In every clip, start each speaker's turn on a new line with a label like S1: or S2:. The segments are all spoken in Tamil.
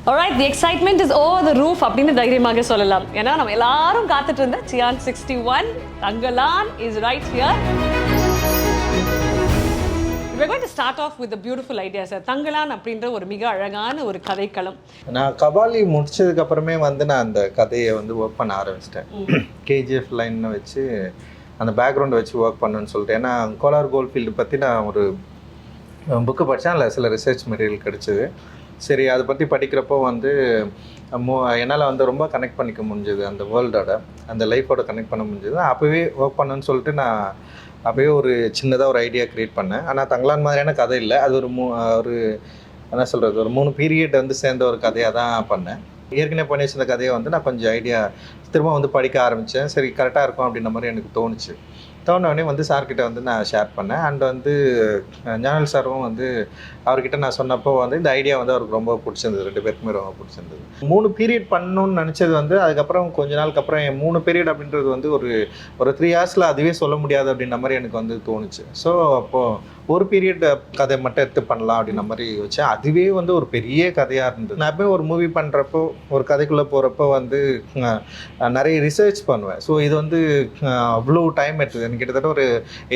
S1: Alright, the excitement is over the roof அப்படின்னு தைரியமாக சொல்லலாம். ஏன்னா நம்ம எல்லாரும் காத்துட்டு இருந்த Chiyan 61 Thangalaan is right here. We're going to start off with a beautiful idea, sir. Thangalaan அப்படின்ற ஒரு மிக அழகான ஒரு கதைக்களம்.
S2: நான் கபாலி முடிச்சதுக்கு அப்புறமே நான் அந்த கதையை ஒர்க் பண்ண ஆரம்பிச்சிட்டேன். கேஜிஎஃப் லைன் வச்சு அந்த பேக்ரவுண்ட் வச்சு ஒர்க் பண்ணணும்னு சொல்லிட்டு. ஏன்னா கோலார் கோல்ஃபீல்டு பற்றி நான் ஒரு புக்கு படித்தேன், அதில் சில ரிசர்ச் மெட்டீரியல் கிடச்சிது. சரி, அதை பற்றி படிக்கிறப்போ என்னால் ரொம்ப கனெக்ட் பண்ணிக்க முடிஞ்சது, அந்த வேர்ல்டோட அந்த லைஃபோட கனெக்ட் பண்ண முடிஞ்சது. அப்போவே ஒர்க் பண்ணணும்னு சொல்லிட்டு நான் அப்போவே ஒரு சின்னதாக ஒரு ஐடியா க்ரியேட் பண்ணேன். ஆனால் தங்கலான் மாதிரியான கதை இல்லை, அது ஒரு என்ன சொல்கிறது, ஒரு 3 பீரியட் சேர்ந்த ஒரு கதையாக தான் பண்ணேன். ஏற்கனவே பண்ணி வச்சிருந்த கதையை நான் கொஞ்சம் ஐடியா திரும்ப படிக்க ஆரம்பித்தேன். சரி, கரெக்டாக இருக்கும் அப்படின்ற மாதிரி எனக்கு தோணுச்சு. தோணுனே சார்கிட்ட நான் ஷேர் பண்ணேன். அண்ட் ஞானல் சாரும் அவர்கிட்ட நான் சொன்னப்போ இந்த ஐடியா அவருக்கு ரொம்ப பிடிச்சிருந்தது. 2 பேருக்குமே ரொம்ப பிடிச்சிருந்தது. 3 பீரியட் பண்ணணும்னு நினச்சது அதுக்கப்புறம் கொஞ்ச நாளுக்கு அப்புறம் 3 பீரியட் அப்படின்றது ஒரு 3 ஹார்ஸில் அதுவே சொல்ல முடியாது அப்படின்ற மாதிரி எனக்கு தோணுச்சு. ஸோ அப்போது ஒரு பீரியட் கதை மட்டும் எடுத்து பண்ணலாம் அப்படின்ற மாதிரி வச்சேன். அதுவே ஒரு பெரிய கதையாக இருந்தது. நான் எப்போயும் ஒரு மூவி பண்ணுறப்போ, ஒரு கதைக்குள்ளே போகிறப்போ நிறைய ரிசர்ச் பண்ணுவேன். ஸோ இது அவ்வளோ டைம் எடுத்தது. எனக்கு கிட்டத்தட்ட ஒரு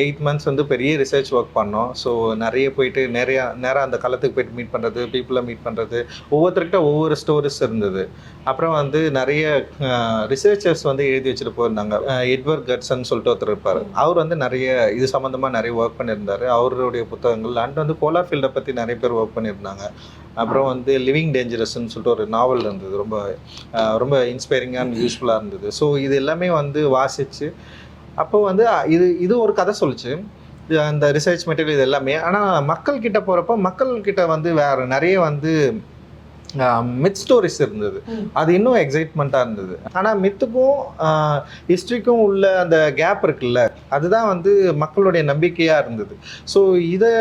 S2: 8 மந்த்ஸ் பெரிய ரிசர்ச் ஒர்க் பண்ணோம். ஸோ நிறைய போயிட்டு நேராக அந்த களத்துக்கு போயிட்டு மீட் பண்ணுறது, பீப்புளை மீட் பண்ணுறது, ஒவ்வொருத்தர்கிட்ட ஒவ்வொரு ஸ்டோரிஸ் இருந்தது. அப்புறம் நிறைய ரிசர்ச்சர்ஸ் எழுதி வச்சுட்டு போயிருந்தாங்க. எட்வர்ட் கட்சன் சொல்லிட்டு ஒருத்தர் இருப்பார். அவர் நிறைய இது சம்மந்தமாக நிறைய ஒர்க் பண்ணியிருந்தார். அவருடைய புத்தகங்கள் அண்ட் கோலார் ஃபீல்டை பற்றி நிறைய பேர் ஒர்க் பண்ணியிருந்தாங்க. அப்புறம் லிவிங் டேஞ்சரஸ்ன்னு சொல்லிட்டு ஒரு நாவல் இருந்தது, ரொம்ப ரொம்ப இன்ஸ்பைரிங்காக அண்ட் யூஸ்ஃபுல்லாக இருந்தது. ஸோ இது எல்லாமே வாசித்து அப்போது இது ஒரு கதை சொல்லிச்சு, அந்த ரிசர்ச் மெட்டீரியல் இது எல்லாமே. ஆனால் மக்கள்கிட்ட போகிறப்போ மக்கள்கிட்ட வேறு நிறைய மித் ஸ்டோரிஸ் இருந்தது. அது இன்னும் எக்ஸைட்மெண்ட்டாக இருந்தது. ஆனால் மித்துக்கும் ஹிஸ்ட்ரிக்கும் உள்ள அந்த கேப் இருக்குல்ல, அதுதான் மக்களுடைய நம்பிக்கையாக இருந்தது. ஸோ இதை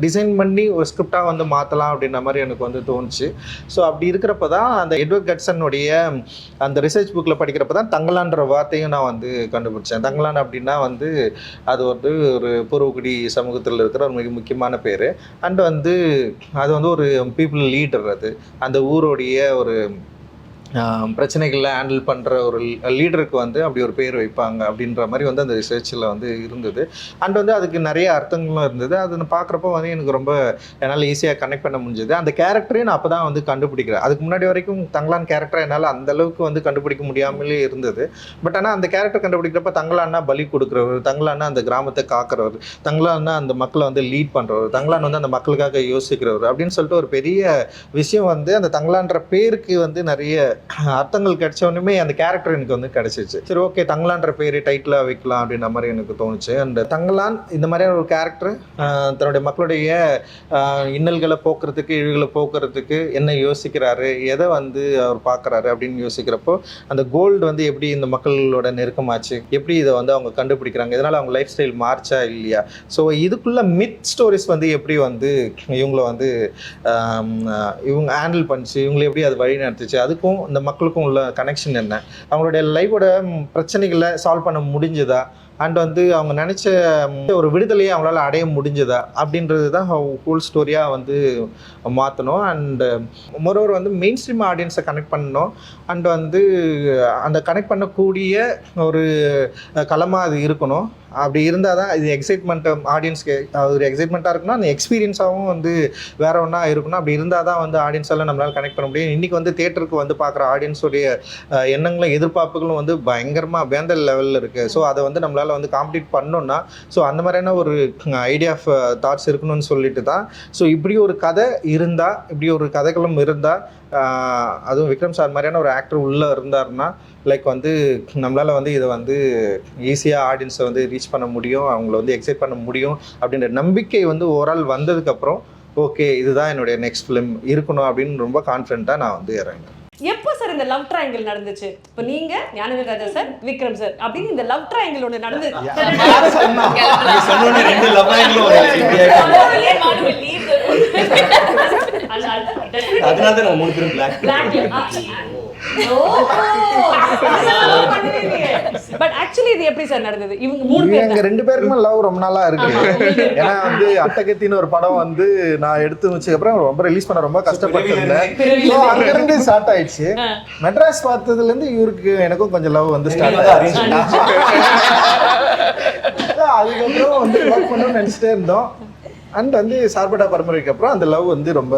S2: டிசைன் பண்ணி ஒரு ஸ்கிரிப்டாக மாற்றலாம் அப்படின்ற மாதிரி எனக்கு தோணுச்சு. ஸோ அப்படி இருக்கிறப்ப தான் அந்த எட்வர்ட் கட்சனுடைய அந்த ரிசர்ச் புக்கில் படிக்கிறப்ப தான் தங்கலான்ற வார்த்தையும் நான் கண்டுபிடிச்சேன். தங்கலான் அப்படின்னா அது ஒரு பூர்வகுடி சமூகத்தில் இருக்கிற ஒரு மிக முக்கியமான பேர். அண்ட் அது ஒரு பீப்புள் லீடர். அது அந்த ஊருடைய ஒரு பிரச்சனைகளை ஹேண்டில் பண்ணுற ஒரு லீடருக்கு அப்படி ஒரு பேர் வைப்பாங்க அப்படின்ற மாதிரி அந்த ரிசர்ச்சில் இருந்தது. அண்ட் அதுக்கு நிறைய அர்த்தங்களும் இருந்தது. அது பார்க்குறப்போ எனக்கு ரொம்ப என்னால் ஈஸியாக கனெக்ட் பண்ண முடிஞ்சது. அந்த கேரக்டரையும் நான் அப்போ தான் கண்டுபிடிக்கிறேன். அதுக்கு முன்னாடி வரைக்கும் தங்கலான் கேரக்டரை என்னால் அந்தளவுக்கு கண்டுபிடிக்க முடியாமலே இருந்தது. பட் ஆனால் அந்த கேரக்டர் கண்டுபிடிக்கிறப்ப தங்கலான்னா பலி கொடுக்குறவர், தங்கலான்னா அந்த கிராமத்தை காக்கிறவர், தங்கலான்னா அந்த மக்களை லீட் பண்ணுறவர், தங்கலான் அந்த மக்களுக்காக யோசிக்கிறவர் அப்படின்னு சொல்லிட்டு ஒரு பெரிய விஷயம் அந்த தங்கலான்ற பேருக்கு நிறைய அர்த்தங்கள் கிடைச்சவனுமே அந்த கேரக்டர் எனக்கு கிடைச்சிச்சு. சரி, ஓகே, தங்கலான்ற பேர் டைட்டிலாக வைக்கலாம் அப்படின்ற மாதிரி எனக்கு தோணுச்சு. அண்ட் தங்கலான் இந்த மாதிரியான ஒரு கேரக்டர் தன்னுடைய மக்களுடைய இன்னல்களை போக்குறதுக்கு, இழிவுகளை போக்குறதுக்கு என்ன யோசிக்கிறாரு, எதை அவர் பார்க்குறாரு அப்படின்னு யோசிக்கிறப்போ அந்த கோல்டு எப்படி இந்த மக்களோட நெருக்கமாச்சு, எப்படி இதை அவங்க கண்டுபிடிக்கிறாங்க, இதனால் அவங்க லைஃப் ஸ்டைல் மார்ச்சா இல்லையா, ஸோ இதுக்குள்ள மித் ஸ்டோரிஸ் எப்படி இவங்களை இவங்க ஹேண்டில் பண்ணிச்சு, இவங்களை எப்படி அது வழி நடத்துச்சு, அதுக்கும் இந்த மக்களுக்கும் உள்ள கனெக்ஷன் என்ன, அவங்களுடைய லைஃபோட பிரச்சனைகளை சால்வ் பண்ண முடிஞ்சதா, அண்ட் அவங்க நினச்ச ஒரு விடுதலையை அவங்களால அடைய முடிஞ்சதா அப்படின்றது தான் ஹோல் ஸ்டோரியாக மாற்றணும். அண்ட் மொரோவர் மெயின் ஸ்ட்ரீம் ஆடியன்ஸை கனெக்ட் பண்ணணும். அண்ட் அந்த கனெக்ட் பண்ணக்கூடிய ஒரு களமாக அது இருக்கணும். அப்படி இருந்தால் தான் இது எக்ஸைட்மெண்ட் ஆடியன்ஸ்க்கு ஒரு எக்ஸைட்மெண்ட்டாக இருக்கணும். அந்த எக்ஸ்பீரியன்ஸாகவும் வேற ஒன்றா இருக்கணும். அப்படி இருந்தால் தான் ஆடியன்ஸால் நம்மளால் கனெக்ட் பண்ண முடியும். இன்றைக்கி தேட்டருக்கு பார்க்குற ஆடியன்ஸுடைய எண்ணங்களும் எதிர்பார்ப்புகளும் பயங்கரமாக வேந்த லெவலில் இருக்குது. ஸோ அதை நம்மளால் காம்ப்ளீட் பண்ணோன்னா, ஸோ அந்த மாதிரியான ஒரு ஐடியா ஆஃப் தாட்ஸ் இருக்கணும்னு சொல்லிட்டு தான். ஸோ இப்படி ஒரு கதை இருந்தால், இப்படி ஒரு கதைகளும் இருந்தால், அதுவும் விக்ரம் சார் மாதிரியான ஒரு ஆக்டர் உள்ளே இருந்தாருன்னா லைக் நம்மளால் இதை ஈஸியாக ஆடியன்ஸை ரீச் பண்ண முடியும், அவங்கள எக்ஸைட் பண்ண முடியும் அப்படின்ற நம்பிக்கை ஓவரால் வந்ததுக்கப்புறம் ஓகே இதுதான் என்னுடைய நெக்ஸ்ட் ஃபிலிம் இருக்கணும் அப்படின்னு ரொம்ப கான்ஃபிடென்ட்டாக நான் இறங்கினேன்.
S1: எப்போ சார் இந்த லவ் ட்ரையாங்கிள் நடந்துச்சு? இப்போ நீங்க ஞானவேல் ராஜா சார், விக்ரம் சார் அப்படின்னு இந்த லவ் ட்ரையாங்கிள் ஒன்று நடந்து பட் ஆக்சுவலி இது எப்படி சார் நடந்தது? இவங்க 3 பேர்
S2: எங்க 2 பேருக்குமே லவ் ரொம்ப நாளா இருக்கு. ஏன்னா வந்து அட்டகத்தின்னு ஒரு படம் வந்து நான் எடுத்து வச்சதுக்கு அப்புறம் ரொம்ப ரிலீஸ் பண்ண ரொம்ப கஷ்டப்பட்டிருந்தேன். So அங்க இருந்து ஸ்டார்ட் ஆயிடுச்சு. மெட்ராஸ் பார்த்ததுல இருந்து இவருக்கு எனக்கும் கொஞ்சம் லவ் வந்து ஸ்டார்ட் ஆயிடுச்சு. அதுக்கப்புறம் வந்து ஒர்க் பண்ணணும்னு நினைச்சிட்டே இருந்தோம். அண்ட் வந்து சார்பட்டா பரம்பரைக்கு அப்புறம் அந்த லவ் வந்து ரொம்ப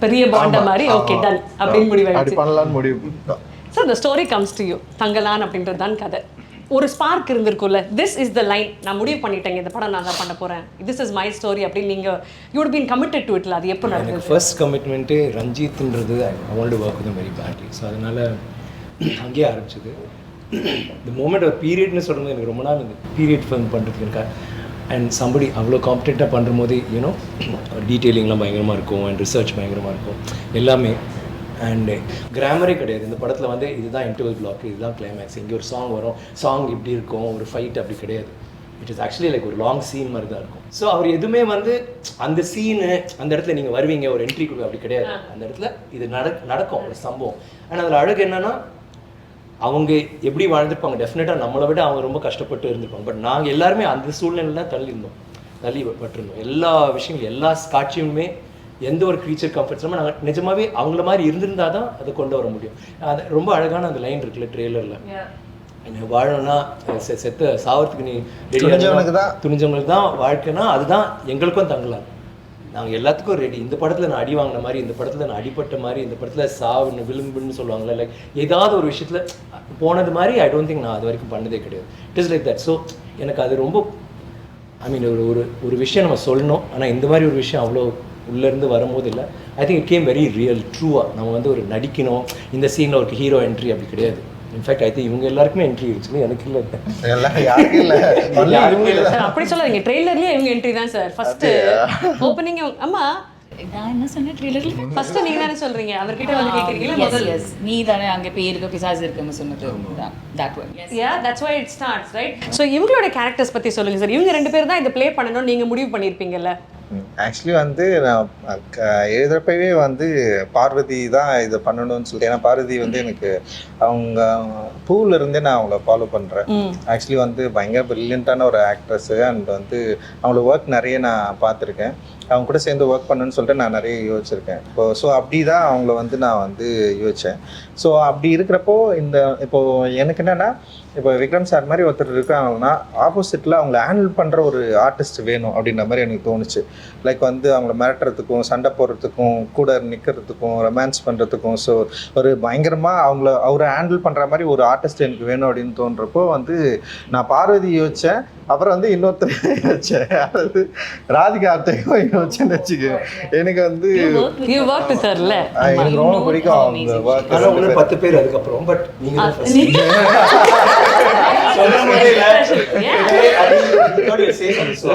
S1: பெரிய பாண்ட மாதிரி ஓகே டன் அப்படின்னு முடிவாயிடுச்சு.
S2: அப்படி பண்ணலாம்னு முடிவு பண்ணிட்டோம்.
S1: So the story comes to you. Thangalaan அப்படின்றது தான் கதை. ஒரு ஸ்பார்க் இருந்திருக்கும்ல, திஸ் இஸ் த லைன், நான் முடிவு பண்ணிட்டேன் இந்த படம் நான் தான் பண்ண போறேன், திஸ் இஸ் மை ஸ்டோரி அப்படின்னு நீங்க you would been committed to இட்ல. அது எப்போ நடந்தது?
S3: எனக்கு ஃபர்ஸ்ட் கமிட்மெண்ட்டு ரஞ்சித்ன்றது I want to work with very badly. So அதனால் அங்கேயே ஆரம்பிச்சது. இந்த மூமெண்ட் ஒரு பீரியட்னு சொல்கிறது எனக்கு ரொம்ப நாள் இந்த பீரியட் ஃபிலிம் பண்ணுறதுக்கு இருக்கா. அண்ட் சம்படி அவ்வளோ காம்படெண்ட்டாக பண்ணுற போது யூனோ டீட்டெயிலிங்லாம் பயங்கரமாக இருக்கும் அண்ட் ரிசர்ச் பயங்கரமாக இருக்கும் எல்லாமே. அண்டு கிராமரே கிடையாது இந்த படத்தில் வந்து இதுதான் இன்டர்வல் பிளாக், இதுதான் கிளைமேக்ஸ், இங்கே ஒரு சாங் வரும், சாங் இப்படி இருக்கும், ஒரு ஃபைட் அப்படி கிடையாது. இட் இஸ் ஆக்சுவலி லைக் ஒரு லாங் சீன் மாதிரி தான் இருக்கும். ஸோ அவர் எதுவுமே வந்து அந்த சீனு அந்த இடத்துல நீங்கள் வருவீங்க ஒரு என்ட்ரி கொடுங்க அப்படி கிடையாது. அந்த இடத்துல இது நடக்கும் ஒரு சம்பவம். ஆனால் அதில் அழகு என்னென்னா அவங்க எப்படி வாழ்ந்துருப்பாங்க, டெஃபினட்டாக நம்மளை விட அவங்க ரொம்ப கஷ்டப்பட்டு இருந்திருப்பாங்க. பட் நாங்கள் எல்லாருமே அந்த சூழ்நிலையில் தள்ளிப்பட்டிருந்தோம். எல்லா விஷயங்களும் எல்லா காட்சியுமே எந்த ஒரு க்ரீச்சர் கம்ஃபர்ட்ஸ் இல்லாமல் நாங்கள் நிஜமாகவே அவங்கள மாதிரி இருந்திருந்தால் தான் அதை கொண்டு வர முடியும். அது ரொம்ப அழகான அந்த லைன் இருக்குல்ல ட்ரெய்லரில், என்ன வாழணும்னா செத்த சாவறதுக்கு நீ துணிஞ்சவங்களுக்கு தான் வாழ்க்கைனா அதுதான் எங்களுக்கும் தங்கலாம். நாங்கள் எல்லாத்துக்கும் ரெடி. இந்த படத்தில் நான் அடி வாங்கின மாதிரி, இந்த படத்தில் நான் அடிப்பட்ட மாதிரி, இந்த படத்தில் சாவுன்னு விளிம்புன்னு சொல்லுவாங்கள்ல, லைக் ஏதாவது ஒரு விஷயத்தில் போனது மாதிரி ஐ டோன்ட் திங்க் நான் அது வரைக்கும் பண்ணதே கிடையாது. It is like that. So எனக்கு அது ரொம்ப ஐ மீன் ஒரு விஷயம் நம்ம சொல்லணும், ஆனால் இந்த மாதிரி ஒரு விஷயம் அவ்வளோ உள்ளேருந்து வரும்போது இல்லை. I think it came very real ட்ரூவாக. நம்ம வந்து ஒரு நடிக்கணும் இந்த சீனில் ஒரு ஹீரோ என்ட்ரி அப்படி கிடையாது. இன்ஃபேக்ட் ஐ திங்க் இவங்க எல்லாருக்குமே என்ட்ரி இருந்துச்சு, எனக்கு இல்லை.
S1: அப்படி சொல்லாதீங்க, ட்ரெய்லர்லயே இவங்க என்ட்ரி தான் சார். ஃபர்ஸ்ட் ஓப்பனிங் அம்மா
S4: நான் என்ன சொன்னேன் ட்ரெய்லர்ல?
S1: ஃபர்ஸ்ட் நீங்க தானே சொல்றீங்க, அவர்கிட்ட வந்து கேக்குறீங்களா முதல்ல?
S4: எஸ் நீ தானே அங்க பேருக்கு பிசாசு இருக்குன்னு சொன்னது. That one
S1: yeah that's why it starts right. So இவங்களோட கேரக்டர்ஸ் பற்றி சொல்லுங்க சார். இவங்க 2 பேர் தான் இதை ப்ளே பண்ணணும்னு நீங்கள் முடிவு பண்ணியிருப்பீங்கல்ல?
S2: ஆக்சுவலி வந்து நான் எழுதுறப்பவே வந்து பார்வதி தான் இதை பண்ணணும்னு சொல்லிட்டு, ஏன்னா பார்வதி வந்து எனக்கு அவங்க பூவில் இருந்தே நான் அவங்கள ஃபாலோ பண்ணுறேன். ஆக்சுவலி வந்து பயங்கர ப்ரில்லியண்ட்டான ஒரு ஆக்ட்ரஸ்ஸு. அண்ட் வந்து அவங்கள ஒர்க் நிறைய நான் பார்த்துருக்கேன். அவங்க கூட சேர்ந்து ஒர்க் பண்ணணும்னு சொல்லிட்டு நான் நிறைய யோசிச்சிருக்கேன். ஸோ அப்படி தான் அவங்கள வந்து நான் வந்து யோசித்தேன். ஸோ அப்படி இருக்கிறப்போ இப்போது எனக்கு என்னென்னா, இப்போ விக்ரம் சார் மாதிரி ஒருத்தர் இருக்காங்கன்னா ஆப்போசிட்டில் அவங்கள ஹேண்டில் பண்ணுற ஒரு ஆர்டிஸ்ட் வேணும் அப்படின்ற மாதிரி எனக்கு தோணுச்சு. லைக் வந்து அவங்கள மிரட்டுறதுக்கும், சண்டை போடுறதுக்கும், கூட நிற்கிறதுக்கும், ரொமான்ஸ் பண்ணுறதுக்கும், ஸோ ஒரு பயங்கரமாக அவரை ஹேண்டில் பண்ணுற மாதிரி ஒரு ஆர்டிஸ்ட் எனக்கு வேணும் அப்படின்னு தோன்றப்போ வந்து நான் பார்வதி யோசித்தேன். அப்புறம் வந்து இன்னொருத்தர் யோசித்தேன், அதாவது ராதிகா ஆர்த்தையும் யோசிச்சேன்னு வச்சுக்கேன். எனக்கு வந்து எனக்கு ரொம்ப பிடிக்கும் அவங்க ஒர்க்.
S3: 10 பேர் அதுக்கப்புறம் பட்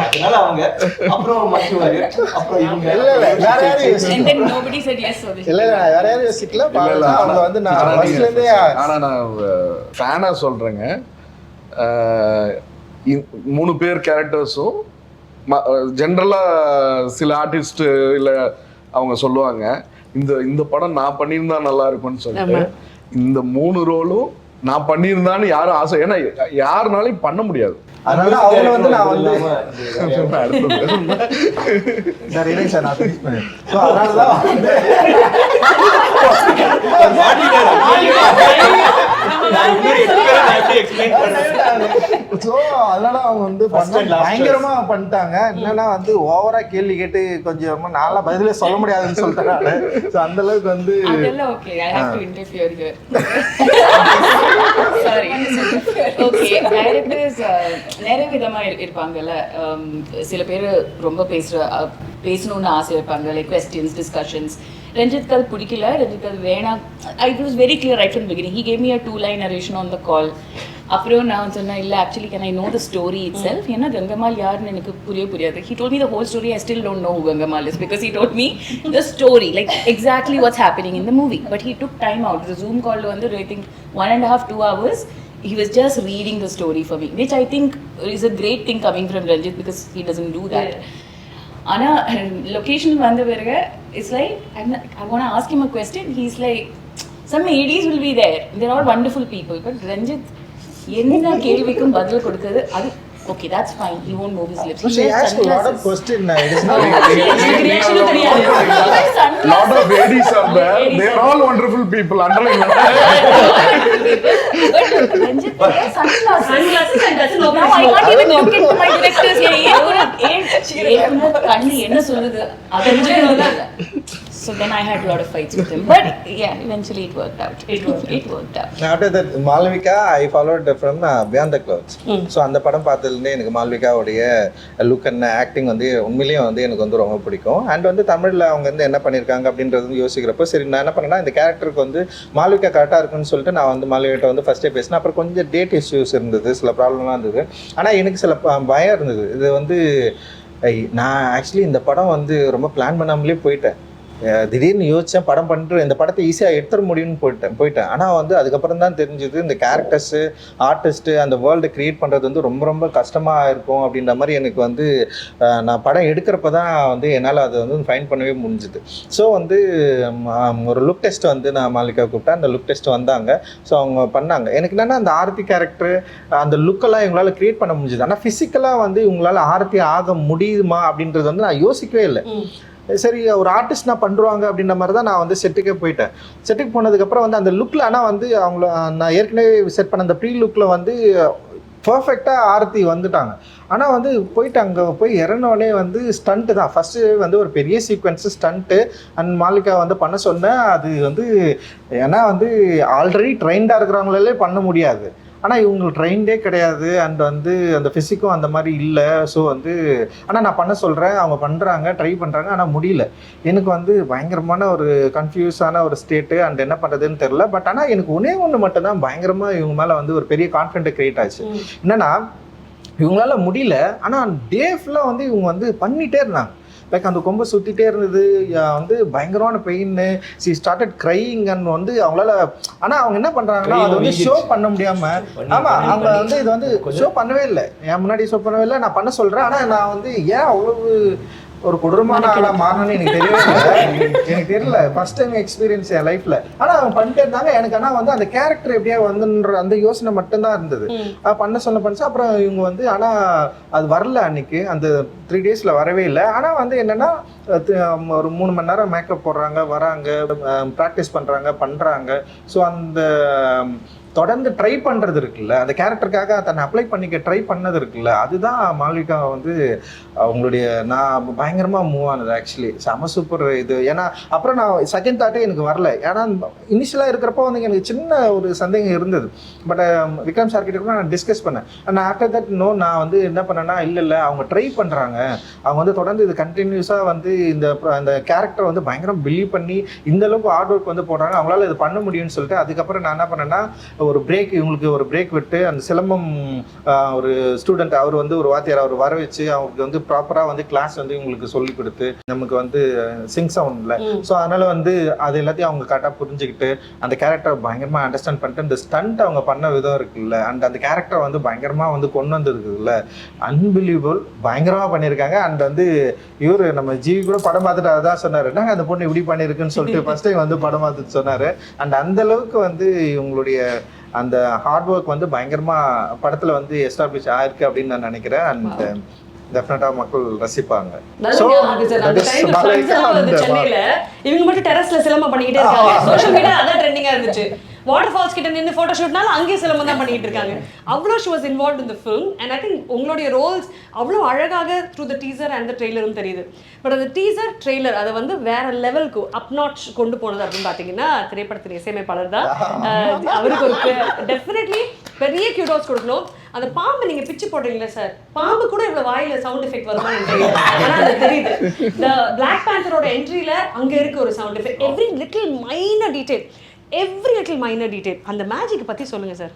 S3: அதனால அவங்க அப்புறம் மச்சுவாரு அப்புறம் இவங்க
S2: வேற யாரும் யோசிக்கல. அவங்க வந்து நான் ஃபர்ஸ்ட்ல இருந்தே
S5: ஆனா நான் ஃபேனா சொல்றேங்க. 3 பேர் கேரக்டர்ஸும் ஜென்ரலாக சில ஆர்டிஸ்ட் இல்லை அவங்க சொல்லுவாங்க இந்த படம் நான் பண்ணியிருந்தா நல்லா இருக்கும்னு சொல்லிட்டு. இந்த 3 ரோலும் நான் பண்ணியிருந்தான்னு யாரும் ஆசை, ஏன்னா யாருனாலையும் பண்ண முடியாது.
S2: அதனால அவங்கள வந்து நான் வந்து சார் நான் ஃபினிஷ் பண்ணேன். ஸோ அதனால தான் ஸோ அதனால அவங்க வந்து பயங்கரமா பண்ணிட்டாங்க. என்னன்னா வந்து ஓவரா கேள்வி கேட்டு கொஞ்சம் நான்லாம் பதிலே சொல்ல முடியாதுன்னு சொல்லிட்டேன். ஸோ அந்த அளவுக்கு வந்து
S4: நிறைய விதமா இருப்பாங்கல்ல. சில பேர் ரொம்ப பேசணும்னு ஆசை வைப்பாங்க, லைக் கொஸ்டின்ஸ், டிஸ்கஷன்ஸ். ரஞ்சித் அது பிடிக்கல, ரஞ்சித் அது வேணாம். It was very clear right from beginning. He gave me a 2-line narration on the call. அப்புறம் நான் சொன்னேன், இல்லை actually can I know the story itself. ஏன்னா கங்கம்மாள் யாருன்னு எனக்கு புரியாது. He told me the whole story. I still don't know who Gangammal is because he told me the story, like exactly what's happening in the movie. But he took time out. The Zoom call வந்து I think 1.5-2 hours he was just reading the story for me, which I think is a great thing coming from Ranjit because he doesn't do that. Ana location vanda verga it's like I want to ask him a question. He's like some ADs will be there. They're all wonderful people. But Ranjit, என்ன கேள்விக்கும் பதில் கொடுக்குறது அது okay, that's fine. He won't move his lips.
S2: She asked a lot of questions. It is not
S5: lot of ladies are there. They are all wonderful people. Underline.
S4: Ranjit wears sunglasses and doesn't know. Now I can't even look into my directors. கண்ணு என்ன சொல்லுது அது. So then I had a lot of fights with him. But yeah, eventually it worked out. It worked out.
S2: After that, Malvika, I followed from Beyond the Clouds. So அந்த படம் பார்த்ததுலேருந்து எனக்கு மால்விகாவுடைய லுக் அண்ட் ஆக்டிங் வந்து உண்மையிலேயே வந்து எனக்கு வந்து ரொம்ப பிடிக்கும். அண்ட் வந்து தமிழில் அவங்க வந்து என்ன பண்ணியிருக்காங்க அப்படின்றது யோசிக்கிறப்போ சரி நான் என்ன பண்ணேன்னா இந்த கேரக்டருக்கு வந்து மால்விகா கரெக்டாக இருக்குன்னு சொல்லிட்டு நான் வந்து மால்விகிட்ட வந்து ஃபஸ்ட்டே பேசினேன். அப்புறம் கொஞ்சம் டேட் இஷ்யூஸ் இருந்தது, சில ப்ராப்ளம்லாம் இருந்தது. ஆனால் எனக்கு சில பயம் இருந்தது. இது வந்து நான் ஆக்சுவலி இந்த படம் வந்து ரொம்ப பிளான் பண்ணாமலே போயிட்டேன். திடீர்னு யோசித்தேன் படம் பண்ணிட்டு இந்த படத்தை ஈஸியாக எடுத்துட முடியும்னு போயிட்டேன். ஆனால் வந்து அதுக்கப்புறம் தான் தெரிஞ்சுது இந்த கேரக்டர்ஸு ஆர்டிஸ்ட்டு அந்த வேர்ல்டு க்ரியேட் பண்ணுறது வந்து ரொம்ப ரொம்ப கஷ்டமாக இருக்கும் அப்படின்ற மாதிரி எனக்கு வந்து நான் படம் எடுக்கிறப்ப தான் வந்து என்னால் அதை வந்து ஃபைன் பண்ணவே முடிஞ்சுது. ஸோ வந்து ஒரு லுக் டெஸ்ட் வந்து நான் மால்விகா கூப்பிட்டேன். அந்த லுக் டெஸ்ட் வந்தாங்க. ஸோ அவங்க பண்ணாங்க. எனக்கு என்னென்னா அந்த ஆரத்தி கேரக்டர் அந்த லுக்கெல்லாம் இவங்களால் க்ரியேட் பண்ண முடிஞ்சுது. ஆனால் ஃபிசிக்கலாக வந்து இவங்களால் ஆரத்தி ஆக முடியுமா அப்படின்றது வந்து நான் யோசிக்கவே இல்லை. சரி ஒரு ஆர்டிஸ்ட் நான் பண்ணுறாங்க அப்படின்ற மாதிரி தான் நான் வந்து செட்டுக்கே போயிட்டேன். செட்டுக்கு போனதுக்கப்புறம் வந்து அந்த லுக்கில் ஆனால் வந்து அவங்கள நான் ஏற்கனவே செட் பண்ண அந்த ப்ரீ லுக்கில் வந்து பர்ஃபெக்டாக ஆரத்தி வந்துட்டாங்க. ஆனால் வந்து போயிட்டு அங்கே போய் இறங்கினோடனே வந்து ஸ்டண்ட்டு தான் ஃபஸ்ட்டு வந்து ஒரு பெரிய சீக்வன்ஸு ஸ்டண்ட்டு அண்ட் மால்விகா வந்து பண்ண சொன்னேன். அது வந்து ஏன்னா வந்து ஆல்ரெடி ட்ரெயின்டாக இருக்கிறவங்களே பண்ண முடியாது. ஆனால் இவங்களுக்கு ட்ரெயின்டே கிடையாது. அண்ட் வந்து அந்த ஃபிசிக்கும் அந்த மாதிரி இல்லை. ஸோ வந்து ஆனால் நான் பண்ண சொல்கிறேன், அவங்க பண்ணுறாங்க, ட்ரை பண்ணுறாங்க, ஆனால் முடியல. எனக்கு வந்து பயங்கரமான ஒரு கன்ஃபியூஸான ஒரு ஸ்டேட்டு. அண்ட் என்ன பண்ணுறதுன்னு தெரில. பட் ஆனால் எனக்கு ஒன்று மட்டும்தான் பயங்கரமாக இவங்க மேலே வந்து ஒரு பெரிய கான்ஃபிடென்ட் க்ரியேட் ஆச்சு. என்னென்னா இவங்களால முடியல, ஆனால் டே ஃபுல்லாக வந்து இவங்க வந்து பண்ணிகிட்டே இருந்தாங்க. லைக் அந்த கொம்பை சுற்றிட்டே இருந்தது, வந்து பயங்கரமான pain. C started crying and வந்து அவங்களால. ஆனால் அவங்க என்ன பண்ணுறாங்கன்னா அதை வந்து ஷோ பண்ண முடியாமல். ஆமாம், அவங்க வந்து இதை வந்து ஷோ பண்ணவே இல்லை. என் முன்னாடி ஷோ பண்ணவே இல்லை. நான் பண்ண சொல்கிறேன். ஆனால் நான் வந்து ஏன் அவ்வளவு ஒரு கொடூரமான ஆளாக மாறணும்னு எனக்கு தெரியவே இல்லை. எனக்கு தெரியல, ஃபர்ஸ்ட் டைம் எக்ஸ்பீரியன்ஸ் என் லைஃப்பில். ஆனால் அவங்க பண்ணிட்டே இருந்தாங்க. எனக்கு ஆனால் வந்து அந்த கேரக்டர் எப்படியா வந்துன்ற அந்த யோசனை மட்டும்தான் இருந்தது. பண்ண பண்ணிச்சு. அப்புறம் இவங்க வந்து ஆனால் அது வரல அன்னைக்கு, அந்த 3 days வரவே இல்லை. ஆனால் வந்து என்னென்னா ஒரு 3 மணி நேரம் மேக்கப் போடுறாங்க, வராங்க, ப்ராக்டிஸ் பண்ணுறாங்க. ஸோ அந்த தொடர்ந்து ட்ரை பண்ணுறது இருக்குல்ல, அந்த கேரக்டருக்காக தன்னை அப்ளை பண்ணிக்க ட்ரை பண்ணது இருக்குல்ல, அதுதான் மால்விகா வந்து அவங்களுடைய நான் பயங்கரமாக மூவ் ஆனது. ஆக்சுவலி செம சூப்பர் இது. ஏன்னா அப்புறம் நான் செகண்ட் தாட்டே எனக்கு வரல. ஏன்னா இனிஷியலாக இருக்கிறப்போ வந்து எனக்கு சின்ன ஒரு சந்தேகம் இருந்தது. பட் விக்ரம் சார் கிட்ட கூட நான் டிஸ்கஸ் பண்ணேன். நான் ஆஃப்டர் தட் நான் வந்து என்ன பண்ணேன்னா இல்லை அவங்க ட்ரை பண்ணுறாங்க, அவங்க வந்து தொடர்ந்து இது கண்டினியூஸாக வந்து இந்த கேரக்டர் வந்து பயங்கரம் பிலீவ் பண்ணி இந்த அளவுக்கு ஹார்ட் ஒர்க் வந்து போடுறாங்க, அவங்களால இது பண்ண முடியும்னு சொல்லிட்டு அதுக்கப்புறம் நான் என்ன பண்ணேன்னா ஒரு பிரேக், இவங்களுக்கு ஒரு பிரேக் விட்டு அந்த சிலம்பம் ஒரு ஸ்டூடெண்ட் அவர் வந்து ஒரு வாத்தியார் அவர் வர வச்சு அவங்களுக்கு வந்து ப்ராப்பராக வந்து கிளாஸ் வந்து இவங்களுக்கு சொல்லி கொடுத்து நமக்கு வந்து சிங் சவுண்டில். ஸோ அதனால் வந்து அது எல்லாத்தையும் அவங்க கரெக்டாக புரிஞ்சுக்கிட்டு அந்த கேரக்டரை பயங்கரமாக அண்டர்ஸ்டாண்ட் பண்ணிட்டு இந்த ஸ்டண்ட் அவங்க பண்ண விதம் இருக்குல்ல, அண்ட் அந்த கேரக்டரை வந்து பயங்கரமாக வந்து கொண்டு வந்துருக்குதுல்ல, அன்பிலீவபிள் பயங்கரமாக பண்ணியிருக்காங்க. அண்ட் வந்து இவர் நம்ம ஜிவி கூட படம் பார்த்துட்டு அதான் சொன்னார், என்னங்க அந்த பொண்ணு இப்படி பண்ணியிருக்குன்னு சொல்லிட்டு ஃபர்ஸ்ட் டைம் வந்து படம் பார்த்துட்டு சொன்னார். அண்ட் அந்த அளவுக்கு வந்து இவங்களுடைய அந்த ஹார்ட் ஒர்க் வந்து பயங்கரமாக படத்தில் வந்து எஸ்டாப்ளிஷ் ஆயிருக்கு அப்படின்னு நான் நினைக்கிறேன். அண்ட் டெஃபினட்டாக மக்கள் ரசிப்பாங்க.
S1: சென்னையில இவங்க மட்டும் டெரஸ்ல சிலம்பம் பண்ணிக்கிட்டே இருக்காங்க. சோஷியல் மீடியா அதான் ட்ரெண்டிங்கா இருந்துச்சு. வாட்டர் ஃபால்ஸ் கிட்ட நின்று ஃபோட்டோ ஷூட்னால அங்கேயே சிலம்பம் தான் பண்ணிட்டு இருக்காங்க. அவ்வளோ she was involve in the film. And I think உங்களுடைய ரோல்ஸ் அவ்வளோ அழகாக through the teaser and the ட்ரெய்லரும் தெரியுது. பட் அந்த டீசர் ட்ரெய்லர் அதை வந்து வேற லெவலுக்கு அப் நாட்ச் கொண்டு போனது அப்படின்னு பார்த்தீங்கன்னா திரைப்படத்தின் இசையமைப்பாளர் தான். அவருக்கு ஒரு டெஃபினெட்லி பெரிய கியூடோஸ் கொடுக்கணும். அந்த பாம்பு நீங்க பிச்சு போடுறீங்களா சார், பாம்பு கூட இவ்வளவு வாயில சவுண்ட் எஃபெக்ட் வருமா தெரியல, ஆனா அது தெரியுது. இந்த பிளாக் பேந்தரோட என்ட்ரியில அங்க இருக்கு ஒரு sound effect. Every little minor detail அந்த மேஜிக் பத்தி சொல்லுங்க சார்.